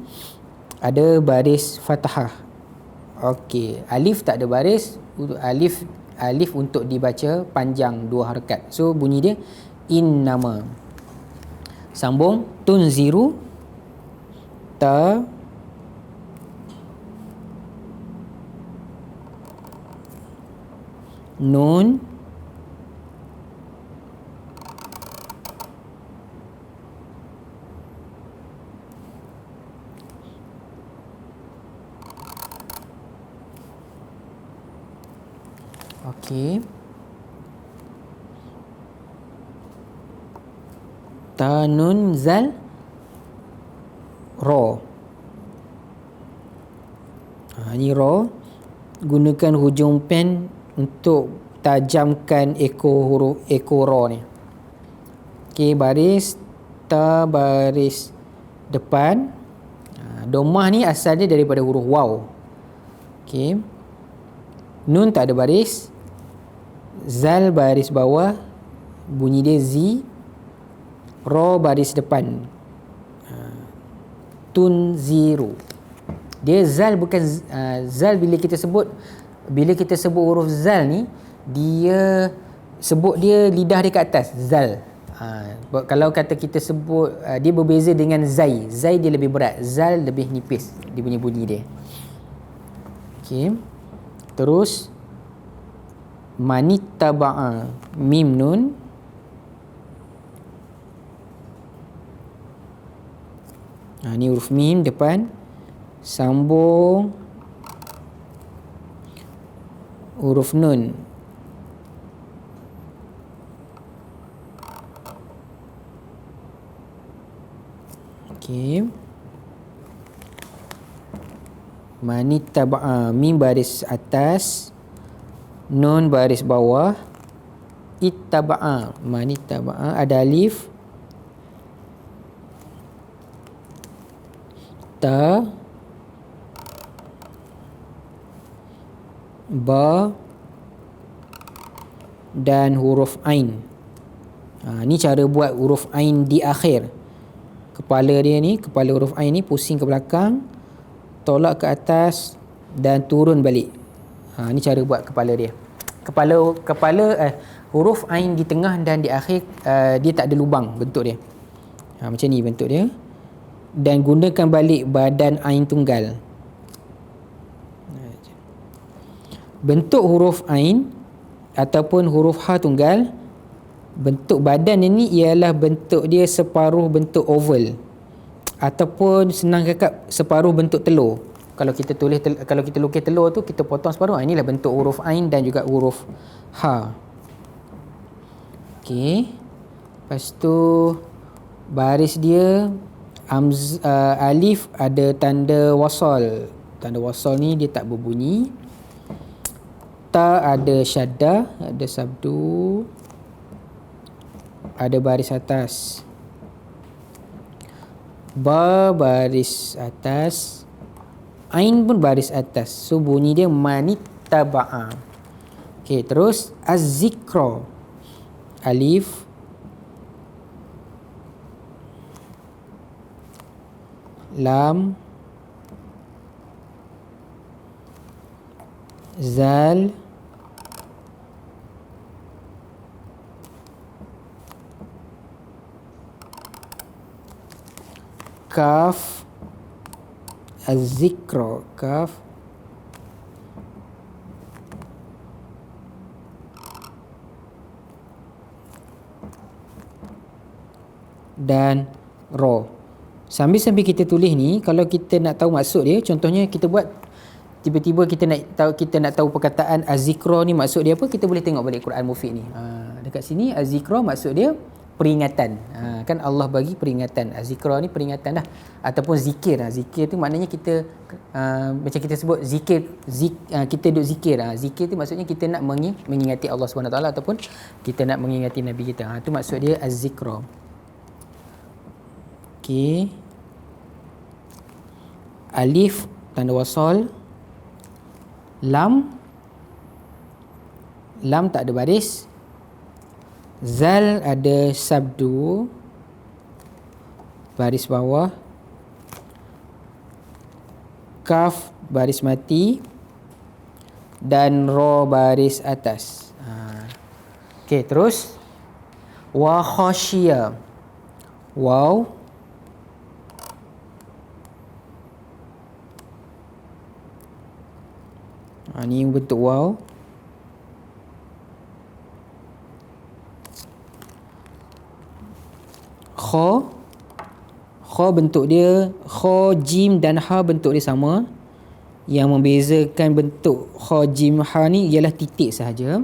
[SPEAKER 3] ada baris fathah. Okey, alif tak ada baris. alif untuk dibaca panjang 2 harakat. So bunyi dia innama. Sambung tunziru ta nun okey, tanun zal ro. Ni ro, gunakan hujung pen untuk tajamkan ekor ro ni. Okey, baris ta baris depan. Domah ni asal dia daripada huruf waw. Okey, nun tak ada baris, zal baris bawah, bunyi dia zi, ro baris depan, tunziru. Dia zal bukan zal bila kita sebut huruf zal ni, dia sebut dia lidah dia kat atas, zal. Kalau kata kita sebut dia berbeza dengan zai. Zai dia lebih berat, zal lebih nipis dia punya bunyi dia. Okey. Terus manittaba'a, mim nun, ni huruf mim depan, sambung huruf nun. Okey, manittaba'a, mim baris atas, nun baris bawah, ittaba'a, manittaba'a ada alif, ta, ba dan huruf ain. Ni cara buat huruf ain di akhir. Kepala dia ni, kepala huruf ain ni pusing ke belakang, tolak ke atas dan turun balik. Ni cara buat kepala dia. Huruf ain di tengah dan di akhir dia tak ada lubang bentuk dia. Macam ni bentuk dia. Dan gunakan balik badan ain tunggal. Bentuk huruf ain ataupun huruf ha tunggal, bentuk badan ini ialah bentuk dia separuh bentuk oval, ataupun senang cakap separuh bentuk telur. Kalau kita kalau kita lukis telur tu, kita potong separuh. Inilah bentuk huruf ain dan juga huruf ha. Okey. Lepas tu baris dia alif ada tanda wasal. Tanda wasal ni dia tak berbunyi. Ta ada syaddah, ada sabdu, ada baris atas. Ba baris atas, ain pun baris atas. So bunyi dia manittaba'a. Okey, terus az-zikra. Alif, lam, zal, kaf, az-zikra, kaf, dan ro. Sambil-sambil kita tulis ni, kalau kita nak tahu maksud dia, contohnya kita buat tiba-tiba kita nak tahu perkataan az-zikra ni maksud dia apa, kita boleh tengok balik Quran Mufid ni. Dekat sini az-zikra maksud dia peringatan. Kan Allah bagi peringatan. Az-zikra ni peringatan dah, ataupun zikir. Zikir tu maknanya kita macam kita sebut zikir, kita duk zikir. Zikir tu maksudnya kita nak mengingati Allah SWT ataupun kita nak mengingati Nabi kita. Tu maksud dia az-zikra. Okey. Alif tanda wasal, lam tak ada baris, zal ada sabdu baris bawah, kaf baris mati, dan ra baris atas. Okey, terus wa khasyiya. Waw, ni bentuk waw. Kha bentuk dia, kha, jim dan ha bentuk dia sama. Yang membezakan bentuk kha, jim, ha ni ialah titik sahaja.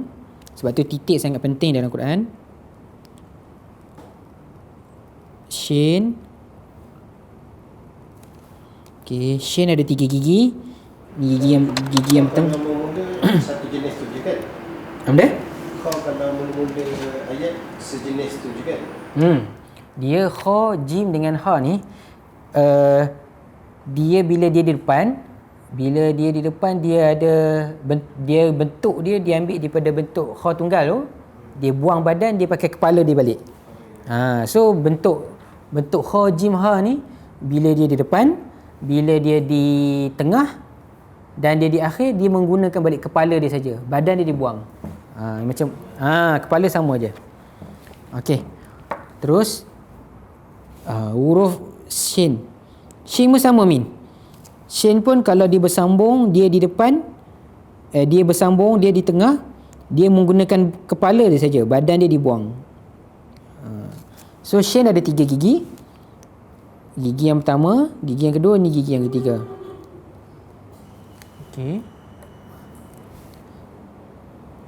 [SPEAKER 3] Sebab tu titik sangat penting dalam Quran. Shin. Okey, shin ada 3 gigi. Ni gigi yang
[SPEAKER 2] Kalau mula-mula satu jenis tu je kan?
[SPEAKER 3] Apa?
[SPEAKER 2] Kau kalau mula-mula ayat sejenis tu je kan?
[SPEAKER 3] Dia kha, jim dengan ha ni dia bila dia di depan, dia ada dia bentuk dia diambil daripada bentuk kha tunggal tu. Dia buang badan, dia pakai kepala dia balik. So bentuk kha, jim, ha ni bila dia di depan, bila dia di tengah dan dia di akhir, dia menggunakan balik kepala dia saja. Badan dia dibuang. Macam kepala sama je. Okey. Terus huruf shin. Shin pun sama Min. Shin pun kalau dia bersambung, dia di depan, dia bersambung, dia di tengah, dia menggunakan kepala dia saja, badan dia dibuang. So shin ada 3 gigi. Gigi yang pertama, gigi yang kedua, ni gigi yang ketiga. Okey.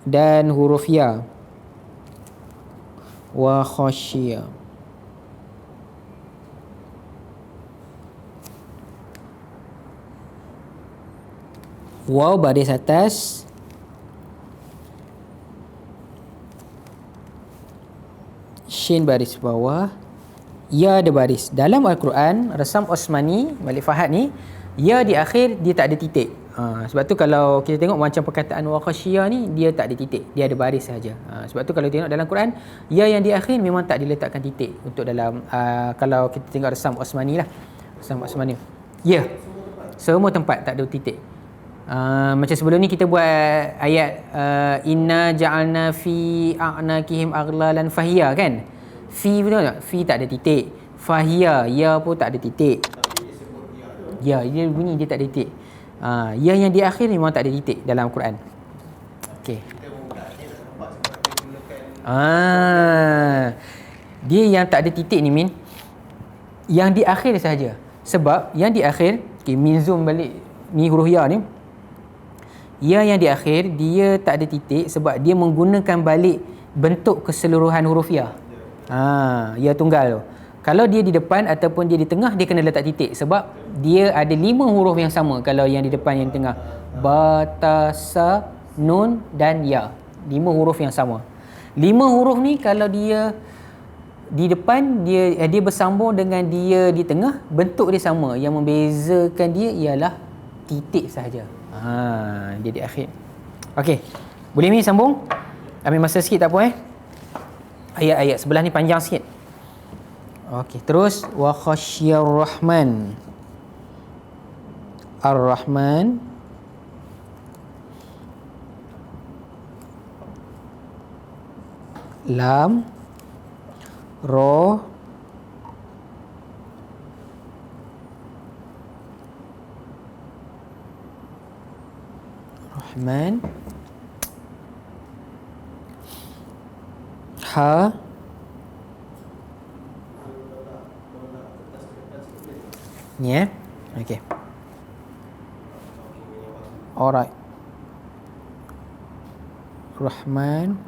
[SPEAKER 3] Dan huruf ya. Wa khasyiya. Waw baris atas. Shin baris bawah. Ya ada baris. Dalam Al-Quran, Rasam Osmani, Malik Fahad ni, ya di akhir dia tak ada titik. Sebab tu kalau kita tengok macam perkataan wa khasyiya ni, dia tak ada titik, dia ada baris saja. Sebab tu kalau tengok dalam Quran, ya yang di akhir memang tak diletakkan titik untuk dalam kalau kita tengok Rasam Osmani lah. Rasam Osmani. Ya. Semua tempat tak ada titik. Macam sebelum ni kita buat ayat inna ja'alna fi a'naqihim aghlalan fahiya kan? Fi betul tak? Fi tak ada titik. Fahiya, ya pun tak ada titik. Ya, dia bunyi dia tak ada titik. Ya yang di akhir memang tak ada titik dalam Quran. Okey. Dia yang tak ada titik ni Min, yang di akhir sahaja. Sebab yang di akhir, Min zoom balik ni huruf ya ni. Ya yang di akhir dia tak ada titik sebab dia menggunakan balik bentuk keseluruhan huruf ya. Ya tunggal tu. Kalau dia di depan ataupun dia di tengah, dia kena letak titik sebab dia ada 5 huruf yang sama. Kalau yang di depan, yang di tengah, ba, ta, sa, nun dan ya. 5 huruf yang sama. 5 huruf ni kalau dia di depan, dia bersambung dengan dia di tengah, bentuk dia sama. Yang membezakan dia ialah titik sahaja. Dia di akhir. Okey. Boleh ni sambung? Ambil masa sikit tak apa Ayat-ayat sebelah ni panjang sikit. Okey, terus wa khasyar rahman. Ar-Rahman. Lam, Ra, Rahman, Ha, ni okey. Alright. Rahman,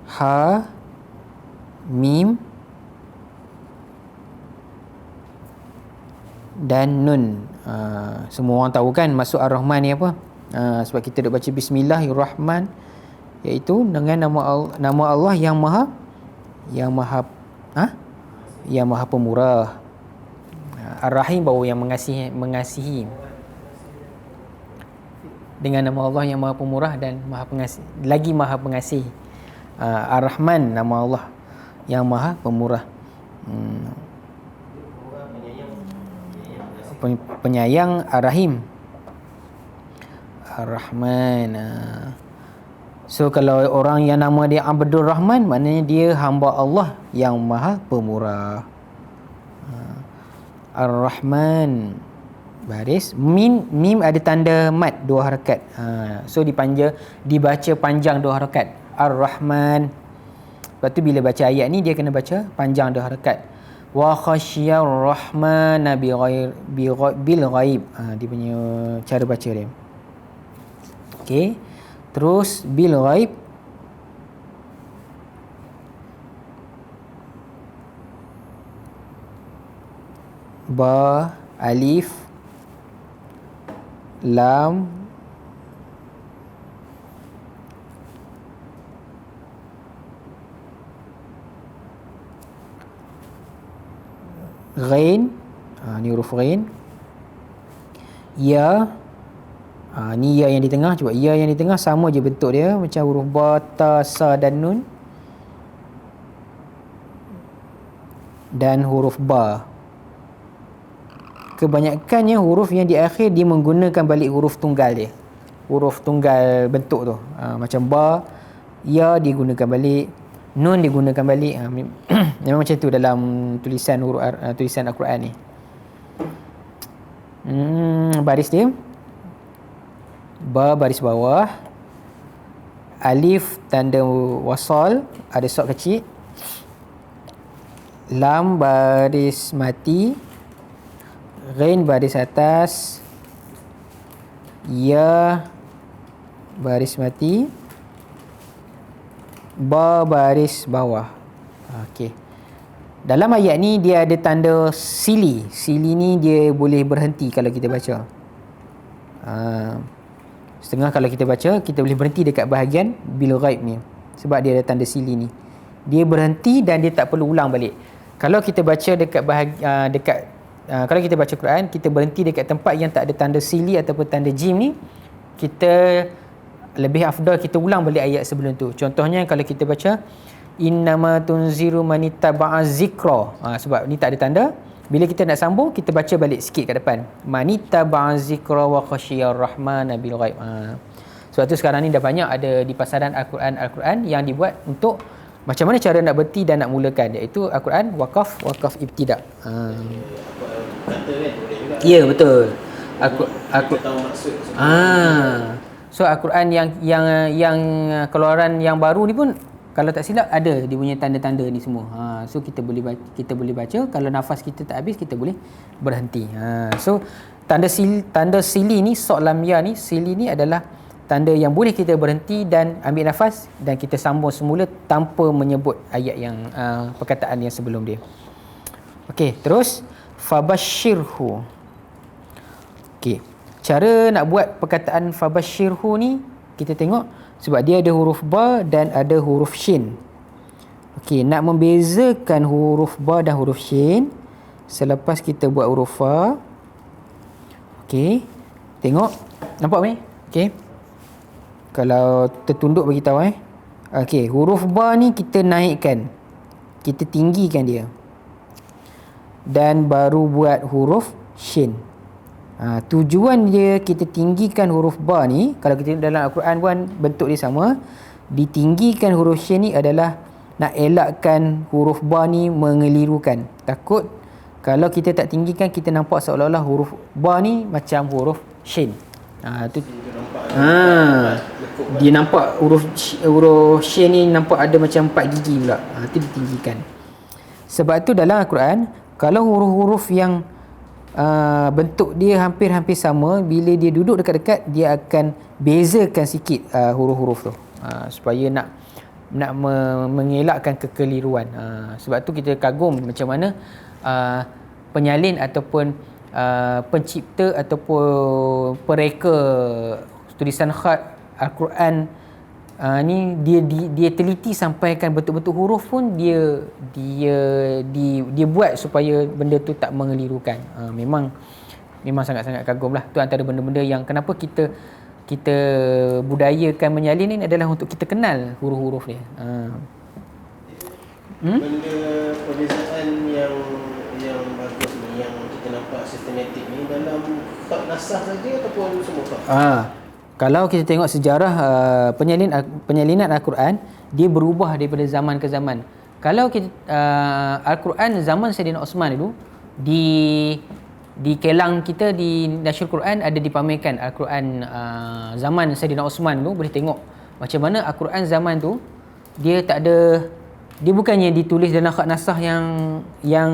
[SPEAKER 3] Ha, Mim dan Nun. Semua orang tahu kan maksud Ar-Rahman ni apa? Sebab kita duk baca Bismillahirrahman, iaitu dengan nama Allah yang maha pemurah. Ar-Rahim baru yang mengasihi. Dengan nama Allah yang maha pemurah dan maha pengasih, lagi maha pengasih. Ar-Rahman nama Allah yang maha pemurah. penyayang, Ar-Rahim, Ar-Rahman. So kalau orang yang nama dia Abdul Rahman, maknanya dia hamba Allah yang maha pemurah. Ar-Rahman, baris. Mim ada tanda mat 2 harakat. So dibaca panjang 2 harakat. Ar-Rahman. Lepas tu bila baca ayat ni dia kena baca panjang 2 harakat. Wa khasyar rahmana bil ghaib. Dia punya cara baca dia. Okey. Terus bil ghaib. Ba, alif, lam, ghain. Ni huruf ghain. Ya. Ni ya yang di tengah. Cuba ya yang di tengah sama je bentuk dia macam huruf ba, ta, sa dan nun. Dan huruf ba. Kebanyakannya huruf yang di akhir dia menggunakan balik huruf tunggal dia. Huruf tunggal bentuk tu. Macam ba, ya digunakan balik, nun digunakan balik. Memang macam tu dalam tulisan tulisan Al-Quran ni. Baris dia. Ba baris bawah. Alif tanda wasal, ada sod kecil. Lam baris mati. Ghain baris atas. Ya baris mati. Ba baris bawah. Okey. Dalam ayat ni dia ada tanda sili. Sili ni dia boleh berhenti kalau kita baca. Setengah kalau kita baca, kita boleh berhenti dekat bahagian bil ghaib ni. Sebab dia ada tanda sili ni. Dia berhenti dan dia tak perlu ulang balik. Kalau kita baca dekat kalau kita baca Quran, kita berhenti dekat tempat yang tak ada tanda sili ataupun tanda jim ni, kita lebih afdal kita ulang balik ayat sebelum tu. Contohnya kalau kita baca innama tunziru manittaba'a zikra. Sebab ni tak ada tanda. Bila kita nak sambung, kita baca balik sikit kat depan. Manittaba'a zikra wa khasyiyar rahmana bil ghaib. Sebab tu sekarang ni dah banyak ada di pasaran Al-Quran yang dibuat untuk macam mana cara nak berhenti dan nak mulakan, iaitu Al-Quran wakaf ibtidak. Ya, betul. Aku tahu maksud. So Al-Quran yang keluaran yang baru ni pun kalau tak silap ada dia punya tanda-tanda ni semua. So kita boleh baca, kalau nafas kita tak habis kita boleh berhenti. So tanda sili ni, sod lam ya ni, sili ni adalah tanda yang boleh kita berhenti dan ambil nafas dan kita sambung semula tanpa menyebut ayat yang perkataan yang sebelum dia. Okey, terus fabashirhu. Okey, cara nak buat perkataan fabashirhu ni kita tengok sebab dia ada huruf ba dan ada huruf shin. Okey, nak membezakan huruf ba dan huruf shin selepas kita buat huruf fa. Okey, tengok, nampak ni? Okey. Kalau tertunduk bagi tahu Okey, huruf ba ni kita naikkan. Kita tinggikan dia. Dan baru buat huruf shin. Tujuan dia kita tinggikan huruf ba ni, kalau kita dalam Al-Quran pun bentuk dia sama. Ditinggikan huruf shin ni adalah nak elakkan huruf ba ni mengelirukan. Takut kalau kita tak tinggikan, kita nampak seolah-olah huruf ba ni macam huruf shin. Dia nampak huruf shin ni nampak ada macam 4 gigi pula. Itu ditinggikan. Sebab tu dalam Al-Quran, kalau huruf-huruf yang bentuk dia hampir-hampir sama, bila dia duduk dekat-dekat, dia akan bezakan sikit huruf-huruf tu, supaya nak mengelakkan kekeliruan. Sebab tu kita kagum macam mana penyalin ataupun pencipta ataupun pereka tulisan khat Al-Quran ni dia teliti sampaikan betul-betul huruf pun dia buat supaya benda tu tak mengelirukan. Memang sangat-sangat kagum lah. Tu antara benda-benda yang kenapa kita budayakan menyalin ni adalah untuk kita kenal huruf-huruf dia.
[SPEAKER 2] Benda perbezaan yang bagus ni yang kita nampak nampak sistematik ni dalam kitab nasah saja ataupun semua kitab?
[SPEAKER 3] Kalau kita tengok sejarah penyalinan Al-Quran, dia berubah daripada zaman ke zaman. Kalau kita Al-Quran zaman Sayyidina Osman dulu, di kelang kita di Nasyul Quran ada dipamerkan Al-Quran zaman Sayyidina Osman dulu. Boleh tengok macam mana Al-Quran zaman tu dia tak ada, dia bukannya ditulis dalam khat nasah yang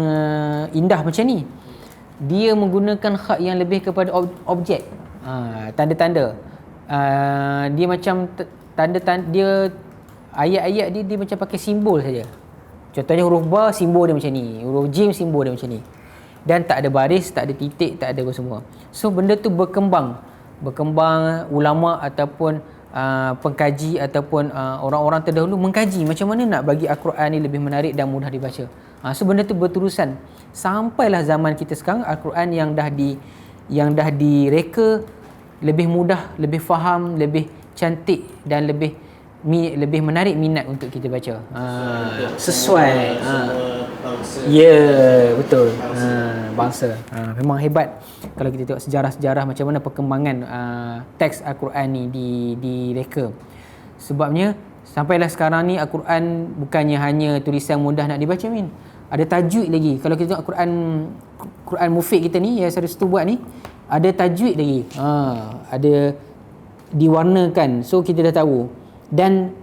[SPEAKER 3] indah macam ni. Dia menggunakan khat yang lebih kepada objek, tanda-tanda. Dia macam tanda-tanda, dia ayat-ayat dia macam pakai simbol saja. Contohnya huruf ba, simbol dia macam ni, huruf jim, simbol dia macam ni, dan tak ada baris, tak ada titik, tak ada apa semua. So benda tu berkembang ulama ataupun pengkaji ataupun orang-orang terdahulu mengkaji macam mana nak bagi Al-Quran ni lebih menarik dan mudah dibaca. So benda tu berterusan sampailah zaman kita sekarang. Al-Quran yang dah direka lebih mudah, lebih faham, lebih cantik dan lebih menarik minat untuk kita baca. Sesuai betul. Bangsa. Memang hebat kalau kita tengok sejarah-sejarah macam mana perkembangan teks Al-Quran ni direka. Sebabnya sampailah sekarang ni Al-Quran bukannya hanya tulisan mudah nak dibaca, Min. Ada tajwid lagi. Kalau kita tengok Quran Mufid kita ni yang saya buat ni, ada tajwid lagi. Ada diwarnakan. So kita dah tahu. Dan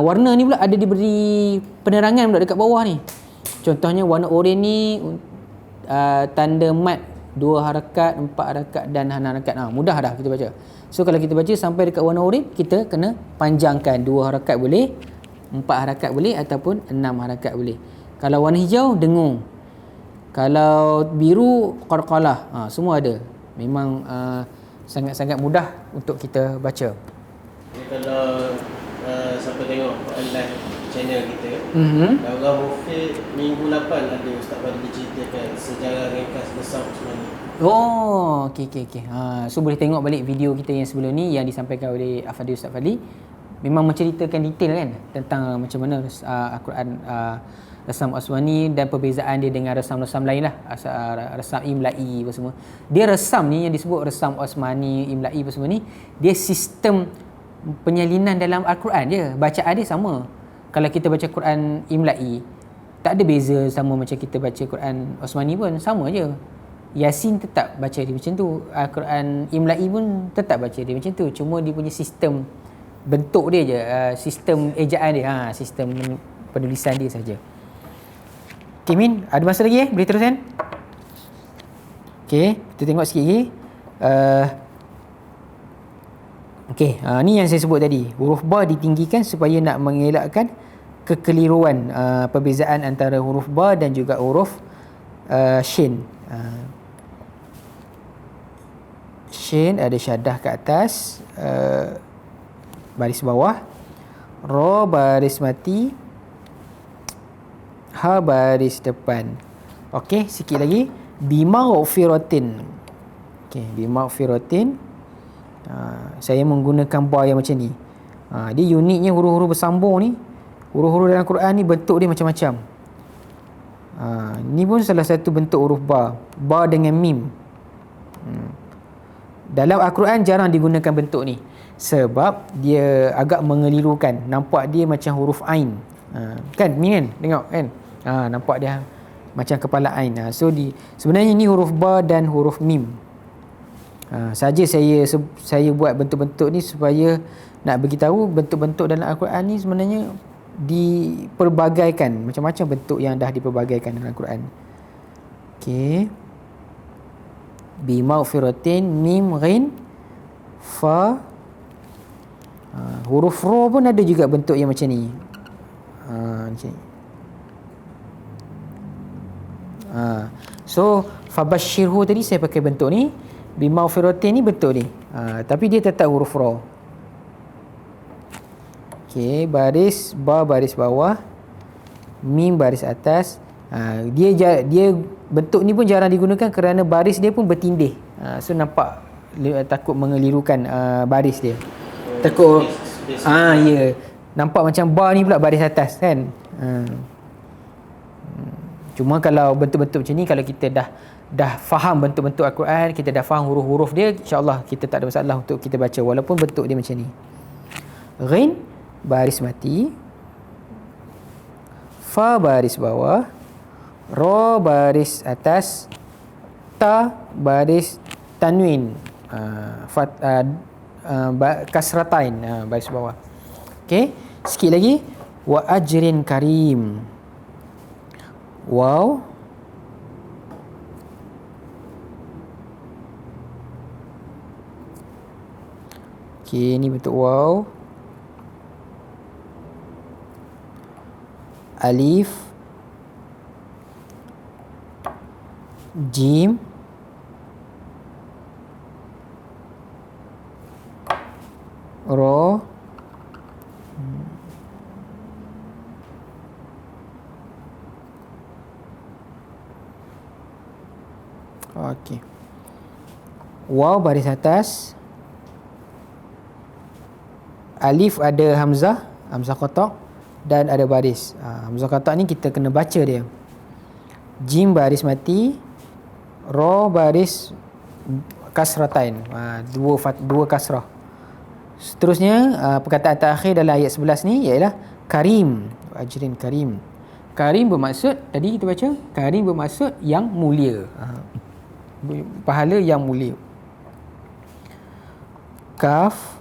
[SPEAKER 3] warna ni pula ada diberi penerangan pula dekat bawah ni. Contohnya warna oranye ni tanda mat 2 harakat, 4 harakat dan 6 harakat. Mudah dah kita baca. So kalau kita baca sampai dekat warna oranye, kita kena panjangkan 2 harakat boleh, 4 harakat boleh ataupun 6 harakat boleh. Kalau warna hijau, dengung. Kalau biru, qalqalah. Semua ada. Memang sangat-sangat mudah untuk kita baca.
[SPEAKER 2] Jadi kalau siapa tengok online channel kita, Daurah Mufid minggu 8 ada Ustaz Fadli ceritakan sejarah ringkas Resam Osmani.
[SPEAKER 3] Okey. So boleh tengok balik video kita yang sebelum ni yang disampaikan oleh Afadil Ustaz Fadli. Memang menceritakan detail kan tentang macam mana Al-Quran Resam Osmani dan perbezaan dia dengan resam-resam lain lah. Resam Imla'i apa semua. Dia resam ni yang disebut Resam Osmani, Imla'i apa semua ni, dia sistem penyalinan dalam Al-Quran je. Bacaan dia sama. Kalau kita baca Quran Imla'i, tak ada beza sama macam kita baca Quran Osmani pun, sama je. Yasin tetap baca dia macam tu. Al-Quran Imla'i pun tetap baca dia macam tu. Cuma dia punya sistem bentuk dia je, sistem ejaan dia, sistem penulisan dia saja. Okay, Min, ada masa lagi boleh teruskan? Okay, kita tengok sikit lagi. Okey, ni yang saya sebut tadi. Huruf ba ditinggikan supaya nak mengelakkan kekeliruan perbezaan antara huruf ba dan juga huruf shin. Shin ada syaddah ke atas, baris bawah, ra baris mati, ha baris depan. Okey, sikit lagi. Bimaghfiratin. Okey, bimaghfiratin. Saya menggunakan ba yang macam ni. Dia uniknya huruf-huruf bersambung ni, huruf-huruf dalam Quran ni bentuk dia macam-macam. Ni pun salah satu bentuk huruf ba dengan mim. Dalam Al-Quran jarang digunakan bentuk ni sebab dia agak mengelirukan. Nampak dia macam huruf ain. Kan ni kan, tengok kan, nampak dia macam kepala ain. So sebenarnya ni huruf ba dan huruf mim. Saja saya buat bentuk-bentuk ni supaya nak beritahu bentuk-bentuk dalam Al-Quran ni sebenarnya diperbagaikan, macam-macam bentuk yang dah diperbagaikan dalam Al-Quran. Okey. Bi maghfiratin, mim, ghin, fa. Huruf ra pun ada juga bentuk yang macam ni. Macam ni. So fabashirhu tadi saya pakai bentuk ni. Bimaghfiratin ni bentuk ni. Tapi dia tetap huruf ra. Okey, baris ba baris bawah, mim baris atas. Dia bentuk ni pun jarang digunakan kerana baris dia pun bertindih. So nampak takut mengelirukan baris dia. Takut ya. Nampak macam ba ni pula baris atas kan. Cuma kalau bentuk-bentuk macam ni, kalau kita dah faham bentuk-bentuk Al-Quran, kita dah faham huruf-huruf dia, insya-Allah kita tak ada masalah untuk kita baca walaupun bentuk dia macam ni. Ghin baris mati, fa baris bawah, ra baris atas, ta baris tanwin, kasratain, baris bawah. Okey, sikit lagi, wa ajrin karim. Waw, okey, ni bentuk waw. Alif, jim, ro, okey. Waw baris atas. Alif ada hamzah, hamzah kotak, dan ada baris. Hamzah kotak ni kita kena baca dia. Jim baris mati, ra baris kasratain, dua kasrah. Seterusnya perkataan terakhir dalam ayat 11 ni ialah karim, ajrin karim. Karim bermaksud, tadi kita baca, karim bermaksud yang mulia, pahala yang mulia. Kaf,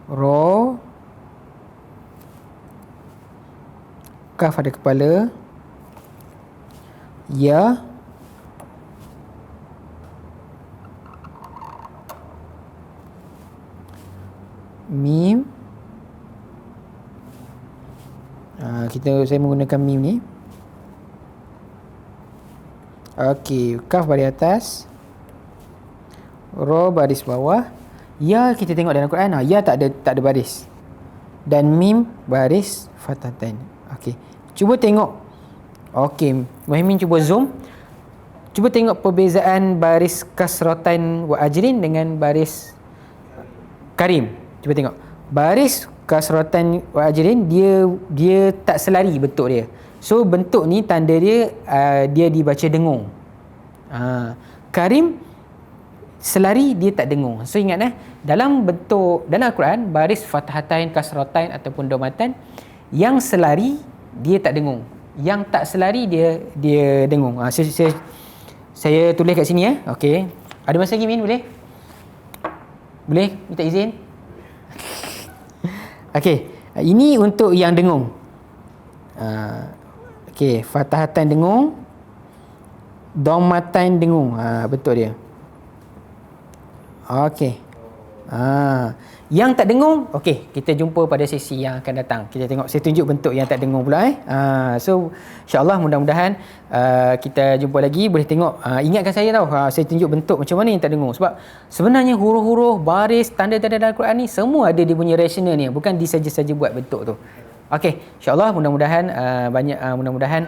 [SPEAKER 3] ro, kaf ada kepala, ya, mim. Saya menggunakan mim ni. Okey, kaf baris atas, ro baris bawah, ya kita tengok dalam Quran, ya tak ada baris, dan mim baris fathatain. Okey, cuba tengok. Okey, Muhaimin cuba zoom. Cuba tengok perbezaan baris kasratain wa ajrin dengan baris karim. Cuba tengok. Baris kasratain wa ajrin dia tak selari bentuk dia. So bentuk ni tanda dia dia dibaca dengung. Karim selari, dia tak dengung. So ingat dalam Al-Quran baris fathatain, kasratain ataupun domatan, yang selari dia tak dengung, yang tak selari dia dengung. Saya tulis kat sini Okey. Ada masa lagi Min, boleh? Boleh minta izin? Okey, ini untuk yang dengung. Okey, fathahatan dengung, domatan dengung. Betul dia. Okey. Yang tak dengung, okey, kita jumpa pada sesi yang akan datang. Kita tengok, saya tunjuk bentuk yang tak dengung pula. So insya-Allah mudah-mudahan kita jumpa lagi. Boleh tengok, ingatkan saya tahu, saya tunjuk bentuk macam mana yang tak dengung. Sebab sebenarnya huruf-huruf, baris, tanda-tanda dalam Al-Quran ni semua ada dia punya rasional ni, bukan disaja-saja buat bentuk tu. Okey, insya-Allah mudah-mudahan mudah-mudahan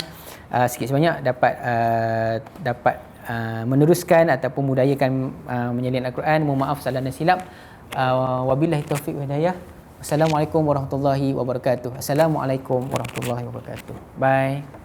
[SPEAKER 3] sikit sebanyak dapat meneruskan ataupun mudayakan menyelin Al-Quran. Mohon maaf salah dan silap. Wabillahi taufiq wa hidayah. Assalamualaikum warahmatullahi wabarakatuh. Assalamualaikum warahmatullahi wabarakatuh. Bye.